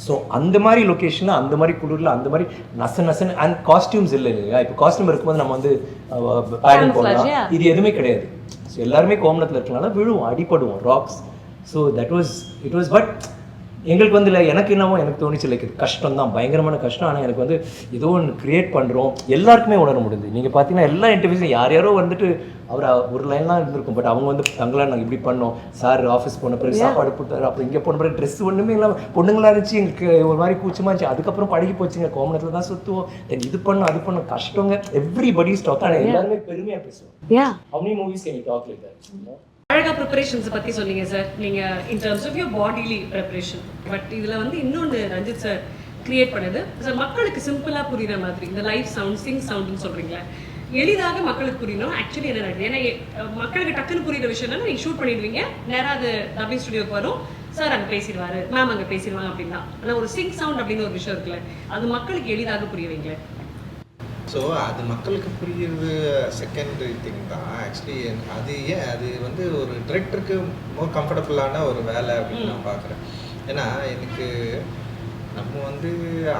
S3: ஸோ அந்த மாதிரி லொக்கேஷனில் அந்த மாதிரி குளிரில் அந்த மாதிரி நசன் அண்ட் காஸ்டியூம்ஸ் இல்லை இல்லையா. இப்போ காஸ்டியூம் இருக்கும்போது நம்ம வந்து பேடிங் போடலாம், இது எதுவுமே கிடையாது. ஸோ எல்லாருமே கோமணத்தில் இருக்கனால விழுவோம், அடிப்படுவோம், rocks. So it was but எங்களுக்கு வந்து இல்லை, எனக்கு என்னவோ எனக்கு தோணிச்சு லைக் கஷ்டம் தான், பயங்கரமான கஷ்டம். ஆனால் எனக்கு வந்து ஏதோ ஒன்று க்ரியேட் பண்ணுறோம், எல்லாருக்குமே உணர முடியுது. நீங்கள் பார்த்தீங்கன்னா எல்லா இன்டர்வியூஸும் யாரோ வந்துட்டு அவர் ஒரு லைன்லாம் இருந்திருக்கும், பட் அவங்க வந்து தங்களாம் நாங்கள் இப்படி பண்ணோம் சார், ஆஃபீஸ் போன பிறகு சாப்பாடு போட்டார், அப்புறம் இங்கே போன பிறகு ட்ரெஸ் ஒன்றுமே இல்லாமல் பொண்ணுங்களா இருந்துச்சு, எங்களுக்கு ஒரு மாதிரி கூச்சமாக இருந்துச்சு. அதுக்கப்புறம் பழகி போச்சுங்க, கோமணத்தில் தான் சுற்றுவோம், தென் இது பண்ணோம் அது பண்ணோம், கஷ்டங்க. Everybody stuck. ஆனால் எல்லாருமே பெருமையாக பேசுவோம். How many movies can you talk like that?
S1: அழகா ப்ரிப்பரேஷன்ஸ் பத்தி சொன்னீங்க சார் நீங்க in terms of your bodily preparation. But இதுல வந்து இன்னொன்று ரஞ்சித் சார் கிரியேட் பண்ணது சார், மக்களுக்கு சிம்பிளா புரியுற மாதிரி இந்த லைவ் சவுண்ட் சிங் சவுண்ட்னு சொல்றீங்களா, எளிதாக மக்களுக்கு புரியணும். ஆக்சுவலி என்ன நடக்குது, ஏன்னா மக்களுக்கு டக்குன்னு புரியுற விஷயம் என்ன, நீங்க ஷூட் பண்ணிடுவீங்க, நேராக அது டப்பிங் ஸ்டுடியோக்கு வரும், சார் அங்கே பேசிடுவாரு, மேம் அங்கே பேசிடுவாங்க அப்படின்னா. ஆனால் ஒரு சிங் சவுண்ட் அப்படின்னு ஒரு விஷயம் இருக்குல்ல, அது மக்களுக்கு எளிதாக புரிய வைங்களே.
S2: ஸோ அது மக்களுக்கு புரியுறது செகண்டரி திங் தான் ஆக்சுவலி. அது வந்து ஒரு டிரெக்டருக்கு மோர் கம்ஃபர்டபுளான ஒரு வேலை அப்படின்னு நான் பார்க்குறேன். ஏன்னா எனக்கு நம்ம வந்து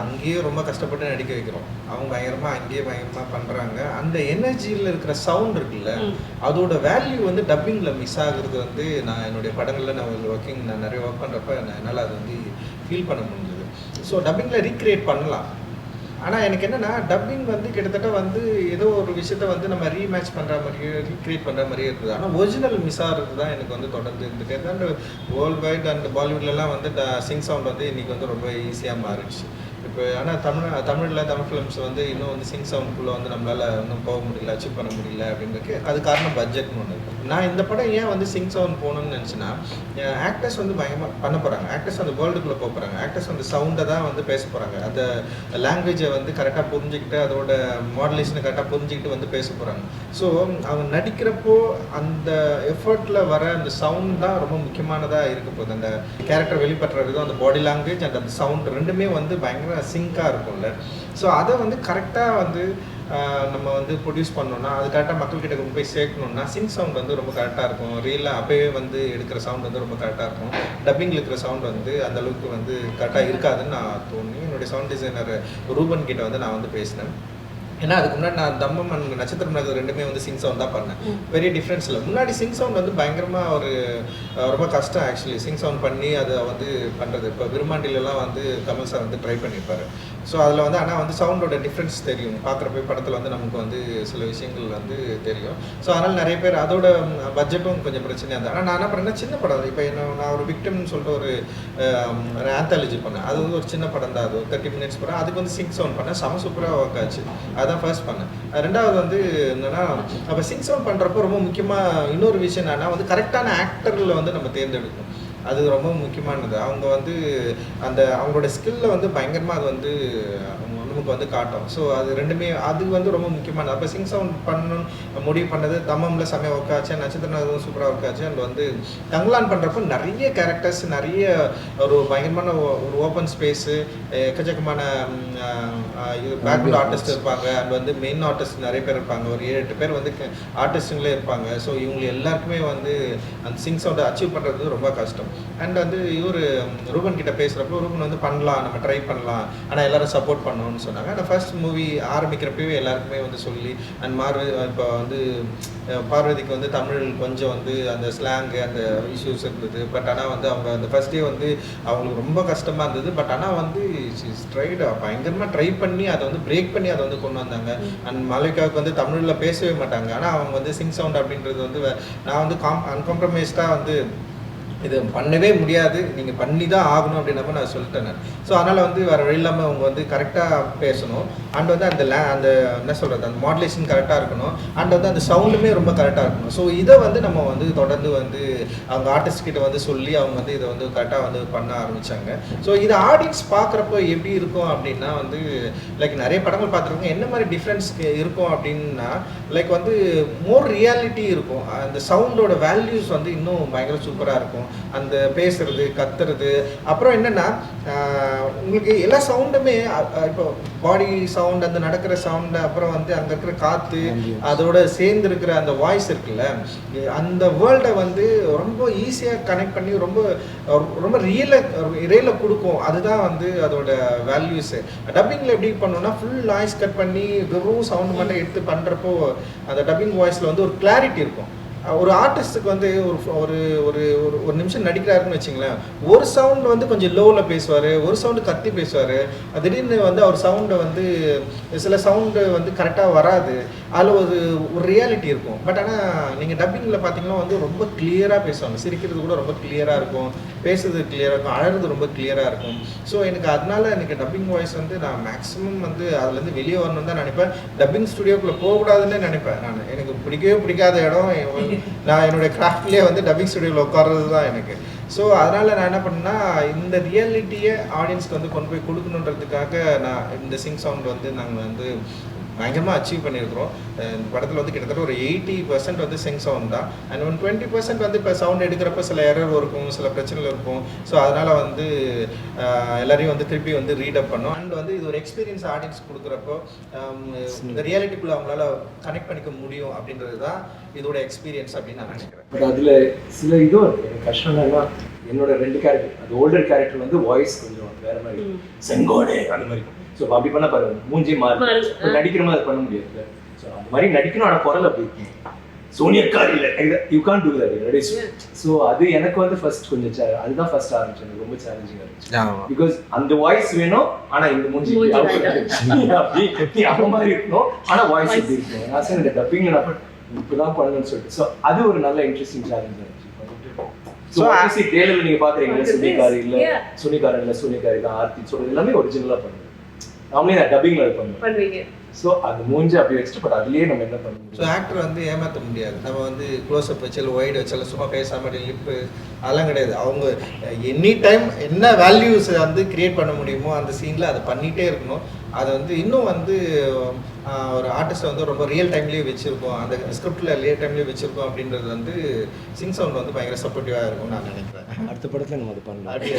S2: அங்கேயே ரொம்ப கஷ்டப்பட்டு நடிக்க வைக்கிறோம், அவங்க பயங்கரமாக பண்ணுறாங்க. அந்த எனர்ஜியில் இருக்கிற சவுண்ட் இருக்குல்ல, அதோட வேல்யூ வந்து டப்பிங்கில் மிஸ் ஆகுறது வந்து நான் என்னுடைய படங்களில் நான் நிறைய ஒர்க் பண்ணுறப்ப என்னால் அது வந்து ஃபீல் பண்ண முடிஞ்சது. ஸோ டப்பிங்கில் ரீக்ரியேட் பண்ணலாம். ஆனால் எனக்கு என்னென்னா டப்பிங் வந்து கிட்டத்தட்ட வந்து ஏதோ ஒரு விஷயத்த வந்து நம்ம ரீமேட்ச் பண்ணுற மாதிரியே ரீக்ரியேட் பண்ணுற மாதிரியே இருக்குது. ஆனால் ஒரிஜினல் மிஸ் ஆகிறது தான் எனக்கு வந்து தொடர்ந்து இருந்துகிட்டே தான். அண்ட் வேர்ல்டு வைட் அண்ட் பாலிவுட்லலாம் வந்து சிங் சவுண்ட் வந்து இன்றைக்கி வந்து ரொம்ப ஈஸியாக மாறிடுச்சு இப்போ. ஆனால் தமிழ் ஃபிலிம்ஸ் வந்து இன்னும் வந்து சிங் சவுண்டுக்குள்ளே வந்து நம்மளால் இன்னும் போக முடியல, அச்சீவ் பண்ண முடியல அப்படின்றதுக்கு அது காரணம் பட்ஜெட்னு ஒன்று இருக்குது. நான் இந்த படம் ஏன் வந்து சிங் சவுண்ட் போகணும்னு நினச்சின்னா, ஆக்டர்ஸ் வந்து பயங்கரமாக பண்ண போகிறாங்க, ஆக்டர்ஸ் அந்த வேர்ல்டுக்குள்ளே போக போகிறாங்க, ஆக்டர்ஸ் அந்த சவுண்டை தான் வந்து பேச போகிறாங்க, அந்த லாங்குவேஜை வந்து கரெக்டாக புரிஞ்சுக்கிட்டு அதோட மாடுலேஷனை கரெக்டாக புரிஞ்சுக்கிட்டு வந்து பேச போகிறாங்க. ஸோ அவங்க நடிக்கிறப்போ அந்த எஃபர்ட்டில் வர அந்த சவுண்ட் தான் ரொம்ப முக்கியமானதாக இருக்க போகுது. அந்த கேரக்டர் வெளிப்படுற விதம், அந்த பாடி லாங்குவேஜ் அண்ட் அந்த சவுண்ட் ரெண்டுமே வந்து பயங்கர சிங்காக இருக்கும்ல. ஸோ அதை வந்து கரெக்டாக வந்து நம்ம வந்து ப்ரொடியூஸ் பண்ணோன்னா, அது கரெக்டாக மக்கள்கிட்ட கொண்டு போய் சேர்க்கணுன்னா சிங் சவுண்ட் வந்து ரொம்ப கரெக்டாக இருக்கும். ரியலாக அப்போயே வந்து எடுக்கிற சவுண்ட் வந்து ரொம்ப கரெக்டாக இருக்கும். டப்பிங்கில் இருக்கிற சவுண்ட் வந்து அந்தளவுக்கு வந்து கரெக்டாக இருக்காதுன்னு நான் தோணி என்னுடைய சவுண்ட் டிசைனர் ரூபன் கிட்ட வந்து நான் வந்து பேசினேன். ஏன்னா அதுக்கு முன்னாடி நான் தம்மம் அண்ட் நட்சத்திரம் நகர் ரெண்டுமே வந்து சிங் சவுண்ட் தான் பண்ணேன். பெரிய டிஃப்ரென்ஸ் இல்லை. முன்னாடி சிங் சவுண்ட் வந்து பயங்கரமாக ஒரு ரொம்ப கஷ்டம் ஆக்சுவலி சிங் சவுண்ட் பண்ணி அதை வந்து பண்ணுறது. இப்போ விருமாண்டிலலாம் வந்து கமல் சார் வந்து ட்ரை பண்ணியிருப்பார். ஸோ அதில் வந்து ஆனால் வந்து சவுண்டோட டிஃப்ரென்ஸ் தெரியும், பார்க்குறப்ப படத்தில் வந்து நமக்கு வந்து சில விஷயங்கள் வந்து தெரியும். ஸோ அதனால் நிறைய பேர் அதோட பட்ஜெட்டும் கொஞ்சம் பிரச்சனையாக இருந்தது. ஆனால் நான் என்ன பண்ணேன்னா சின்ன படம், இப்போ நான் ஒரு விக்டிம்னு சொல்லிட்டு ஒரு ஆந்தாலஜி பண்ணேன். அது வந்து ஒரு சின்ன படம் தான், அது ஒரு 30 minutes படம். அதுக்கு வந்து சிங் சவுண்ட் பண்ணேன், செம சூப்பராக ஒர்க் ஆச்சு. அதான் ஃபர்ஸ்ட் பண்ணேன். ரெண்டாவது வந்து என்னென்னா, அப்போ சிங் சவுண்ட் பண்ணுறப்போ ரொம்ப முக்கியமாக இன்னொரு விஷயம் என்னன்னா வந்து கரெக்டான ஆக்டரில் வந்து நம்ம தேர்ந்தெடுக்கணும். அது ரொம்ப முக்கியமானது. அவங்க வந்து அந்த அவங்களோட ஸ்கில்ல வந்து பயங்கரமாக அது வந்து நமக்கு வந்து காட்டும். ஸோ அது ரெண்டுமே அது வந்து ரொம்ப முக்கியமானது. அப்போ சிங் சவுண்ட் பண்ணணும் முடிவு பண்ணது தம்மமில் செம்மையாக ஒர்க் ஆச்சு, நட்சத்திரம் சூப்பராக ஒர்க் ஆச்சு. அண்ட் வந்து தங்கலான் பண்ணுறப்போ நிறைய கேரக்டர்ஸ், நிறைய ஒரு பயங்கரமான ஒரு ஓப்பன் ஸ்பேஸு, எக்கச்சக்கமான பேக்ரவுண்ட் ஆர்டிஸ்ட் இருப்பாங்க. அண்ட் வந்து மெயின் ஆர்டிஸ்ட் நிறைய பேர் இருப்பாங்க, ஒரு 7-8 பேர் வந்து ஆர்டிஸ்ட்டுங்களே இருப்பாங்க. ஸோ இவங்க எல்லாருக்குமே வந்து அந்த சிங் சவுண்டை அச்சீவ் பண்ணுறது ரொம்ப கஷ்டம். அண்ட் வந்து இவர் ரூபன் கிட்ட பேசுகிறப்போ ரூபன் வந்து பண்ணலாம், நம்ம ட்ரை பண்ணலாம், ஆனால் எல்லோரும் சப்போர்ட் பண்ணணும்னு சொன்னாங்க. அந்த ஃபர்ஸ்ட் மூவி ஆரம்பிக்கிறப்பவே எல்லாருக்குமே வந்து சொல்லி அண்ட் இப்போ வந்து பார்வதிக்கு வந்து தமிழ் கொஞ்சம் வந்து அந்த ஸ்லாங்கு அந்த இஷ்யூஸ் இருந்தது. பட் ஆனால் வந்து அவங்க அந்த ஃபர்ஸ்ட் டே வந்து அவங்களுக்கு ரொம்ப கஷ்டமாக இருந்தது. பட் ஆனால் வந்து பயங்கரமாக ட்ரை பண்ணி அதை வந்து பிரேக் பண்ணி அதை வந்து கொண்டு வந்தாங்க. அண்ட் மாலிகாவுக்கு வந்து தமிழில் பேசவே மாட்டாங்க, ஆனால் அவங்க வந்து சிங் சவுண்ட் அப்படின்றது வந்து நான் வந்து அன்காம்ப்ரமைஸ்டாக வந்து இது பண்ணவே முடியாது, நீங்கள் பண்ணி தான் ஆகணும் அப்படின்னப்போ நான் சொல்லிட்டேன். ஸோ அதனால் வந்து வேறு வழி இல்லாமல் அவங்க வந்து கரெக்டாக பேசணும். அண்ட் வந்து அந்த என்ன சொல்கிறது அந்த மாடுலேஷன் கரெக்டாக இருக்கணும் அண்ட் வந்து அந்த சவுண்டுமே ரொம்ப கரெக்டாக இருக்கணும். ஸோ இதை வந்து நம்ம வந்து தொடர்ந்து வந்து அவங்க ஆர்டிஸ்ட் கிட்ட வந்து சொல்லி அவங்க வந்து இதை வந்து கரெக்டாக வந்து பண்ண ஆரம்பித்தாங்க. ஸோ இதை ஆடியன்ஸ் பார்க்குறப்போ எப்படி இருக்கும் அப்படின்னா வந்து லைக் நிறைய படங்கள் பார்த்துருக்கோங்க, என்ன மாதிரி டிஃப்ரென்ஸ் இருக்கும் அப்படின்னா லைக் வந்து மோர் ரியாலிட்டி இருக்கும். அந்த சவுண்டோட வேல்யூஸ் வந்து இன்னும் பயங்கர சூப்பராக இருக்கும். அந்த பேசுறது கத்துறது அப்புறம் என்னென்னா உங்களுக்கு எல்லா சவுண்டுமே இப்போ பாடி சவுண்ட் அந்த நடக்கிற சவுண்டு அப்புறம் வந்து அங்கே இருக்கிற காற்று அதோட சேர்ந்து இருக்கிற அந்த வாய்ஸ் இருக்குல்ல அந்த வேர்ல்டை வந்து ரொம்ப ஈஸியாக கனெக்ட் பண்ணி ரொம்ப ரொம்ப ரியலாக கொடுக்கும். அதுதான் வந்து அதோட வேல்யூஸு. டப்பிங்கில் எப்படி பண்ணோம்னா ஃபுல் நாய்ஸ் கட் பண்ணி வெறும் சவுண்டு மட்டும் எடுத்து பண்ணுறப்போ அந்த டப்பிங் வாய்ஸில் வந்து ஒரு கிளாரிட்டி இருக்கும். ஒரு ஆர்டிஸ்ட்டுக்கு வந்து ஒரு ஒரு ஒரு நிமிஷம் நடிக்கிறாருன்னு வச்சுங்களேன், ஒரு சவுண்ட் வந்து கொஞ்சம் லோவில் பேசுவார், ஒரு சவுண்டு கத்தி பேசுவார், திடீர்னு வந்து அவர் சவுண்டை வந்து சில சவுண்டு வந்து கரெக்டாக வராது, அதில் ஒரு ரியாலிட்டி இருக்கும். பட் ஆனால் நீங்கள் டப்பிங்கில் பார்த்தீங்கன்னா வந்து ரொம்ப கிளியராக பேசுவாங்க, சிரிக்கிறது கூட ரொம்ப கிளியராக இருக்கும், பேசுறது கிளியராக இருக்கும், அழகிறது ரொம்ப கிளியராக இருக்கும். ஸோ எனக்கு டப்பிங் வாய்ஸ் வந்து நான் மேக்ஸிமம் வந்து அதுலேருந்து வெளியே வரணும்னு தான் நினைப்பேன். டப்பிங் ஸ்டுடியோக்குள்ளே போகக்கூடாதுன்னு நினைப்பேன். எனக்கு பிடிக்கவே பிடிக்காத இடம் நான் என்னுடைய கிராஃப்ட்லேயே வந்து டப்பிங் ஸ்டுடியோவில் உட்கார்றது தான் எனக்கு. ஸோ அதனால் நான் என்ன பண்ணேன்னா இந்த ரியாலிட்டியை ஆடியன்ஸ்க்கு வந்து கொண்டு போய் கொடுக்கணுன்றதுக்காக நான் இந்த சிங் சவுண்ட் வந்து நாங்கள் வந்து பயங்கரமாக அச்சீவ் பண்ணியிருக்கிறோம். இந்த படத்தில் வந்து கிட்டத்தட்ட ஒரு 80% வந்து சிங் சவுண்ட் தான். அண்ட் 20% வந்து இப்போ சவுண்ட் எடுக்கிறப்ப சில எரர் இருக்கும், சில பிரச்சனைகள் இருக்கும். ஸோ அதனால் வந்து எல்லாரையும் வந்து திருப்பி வந்து ரீடப் பண்ணோம். அண்ட் வந்து இது ஒரு எக்ஸ்பீரியன்ஸ் ஆடியன்ஸ் கொடுக்குறப்போ இந்த ரியாலிட்டிக்குள்ளே அவங்களால கனெக்ட் பண்ணிக்க முடியும் அப்படின்றது தான் இதோட எக்ஸ்பீரியன்ஸ் அப்படின்னு நான் நினைக்கிறேன்.
S3: பட் அதில் சில இதுவும் இருக்குது. எனக்கு கஷ்டம் என்னன்னா என்னோட 2 கேரக்டர், அது ஓல்டர் கேரக்டர் வந்து வாய்ஸ் கொஞ்சம் வேறு மாதிரி செங்கோடே அந்த மாதிரி. ஸோ அப்படி பண்ண பாருங்க மூஞ்சி மாறி நடிக்கிற மாதிரி பண்ண முடியாது. ஸோ அந்த மாதிரி நடிக்கணும், ஆனால் குரல் அப்படி இருக்கும். சோனியக்கார் இல்லை, you can do that. So அது எனக்கு வந்து ஃபர்ஸ்ட் கொஞ்சம் அதுதான் ஃபர்ஸ்ட் ஆரம்பிச்சது, ரொம்ப சேலஞ்சிங்காக இருந்துச்சு. பிகாஸ் அந்த வாய்ஸ் வேணும், ஆனால் இந்த மூஞ்சி அப்படி அந்த மாதிரி இருக்கணும், ஆனால் வாய்ஸ் எப்படி இருக்கணும். நான் சார் இந்த டப்பிங்கில் நான் இப்படிதான் பண்ணணும்னு சொல்லிட்டு. ஸோ அது ஒரு நல்ல இன்ட்ரெஸ்டிங் சேலஞ்சாக இருந்துச்சு. ஸோ ஆர்சி டேலர் நீங்கள் பார்க்குறீங்களா, சுனிகாரி இல்லை சுனிகாரன் இல்லை சுனிகாரி தான் ஆர்த்தி சொல்றது எல்லாமே ஒரிஜினலாக பண்ணுவேன். நாமளே நான் டப்பிங்கில் பண்ணுவேன். ஸோ அது மூஞ்சி அப்படி வச்சுட்டு பட் அதுலேயே நம்ம என்ன பண்ண முடியும்.
S2: ஸோ ஆக்டர் வந்து ஏமாற்ற முடியாது. நம்ம வந்து க்ளோஸ்அப் வச்சாலும் ஒய்டு வச்சாலும் சும்மா பேசாமல் லிப்பு அதெல்லாம் கிடையாது. அவங்க எனி டைம் என்ன வேல்யூஸ் வந்து கிரியேட் பண்ண முடியுமோ அந்த சீனில் அதை பண்ணிகிட்டே இருக்கணும். அதை வந்து இன்னும் வந்து ஒரு ஆர்டிஸ்ட்டை வந்து ரொம்ப ரியல் டைம்லேயே வச்சுருக்கோம், அந்த ஸ்கிரிப்டில் ரியல் டைம்லேயே வச்சுருக்கோம் அப்படின்றது வந்து சிங் சவுண்ட் வந்து பயங்கர சப்போர்ட்டிவாக இருக்கும்னு நான் நினைக்கிறேன்.
S3: அடுத்த படத்தில் நம்ம அது பண்ணலாம்.
S2: அப்படி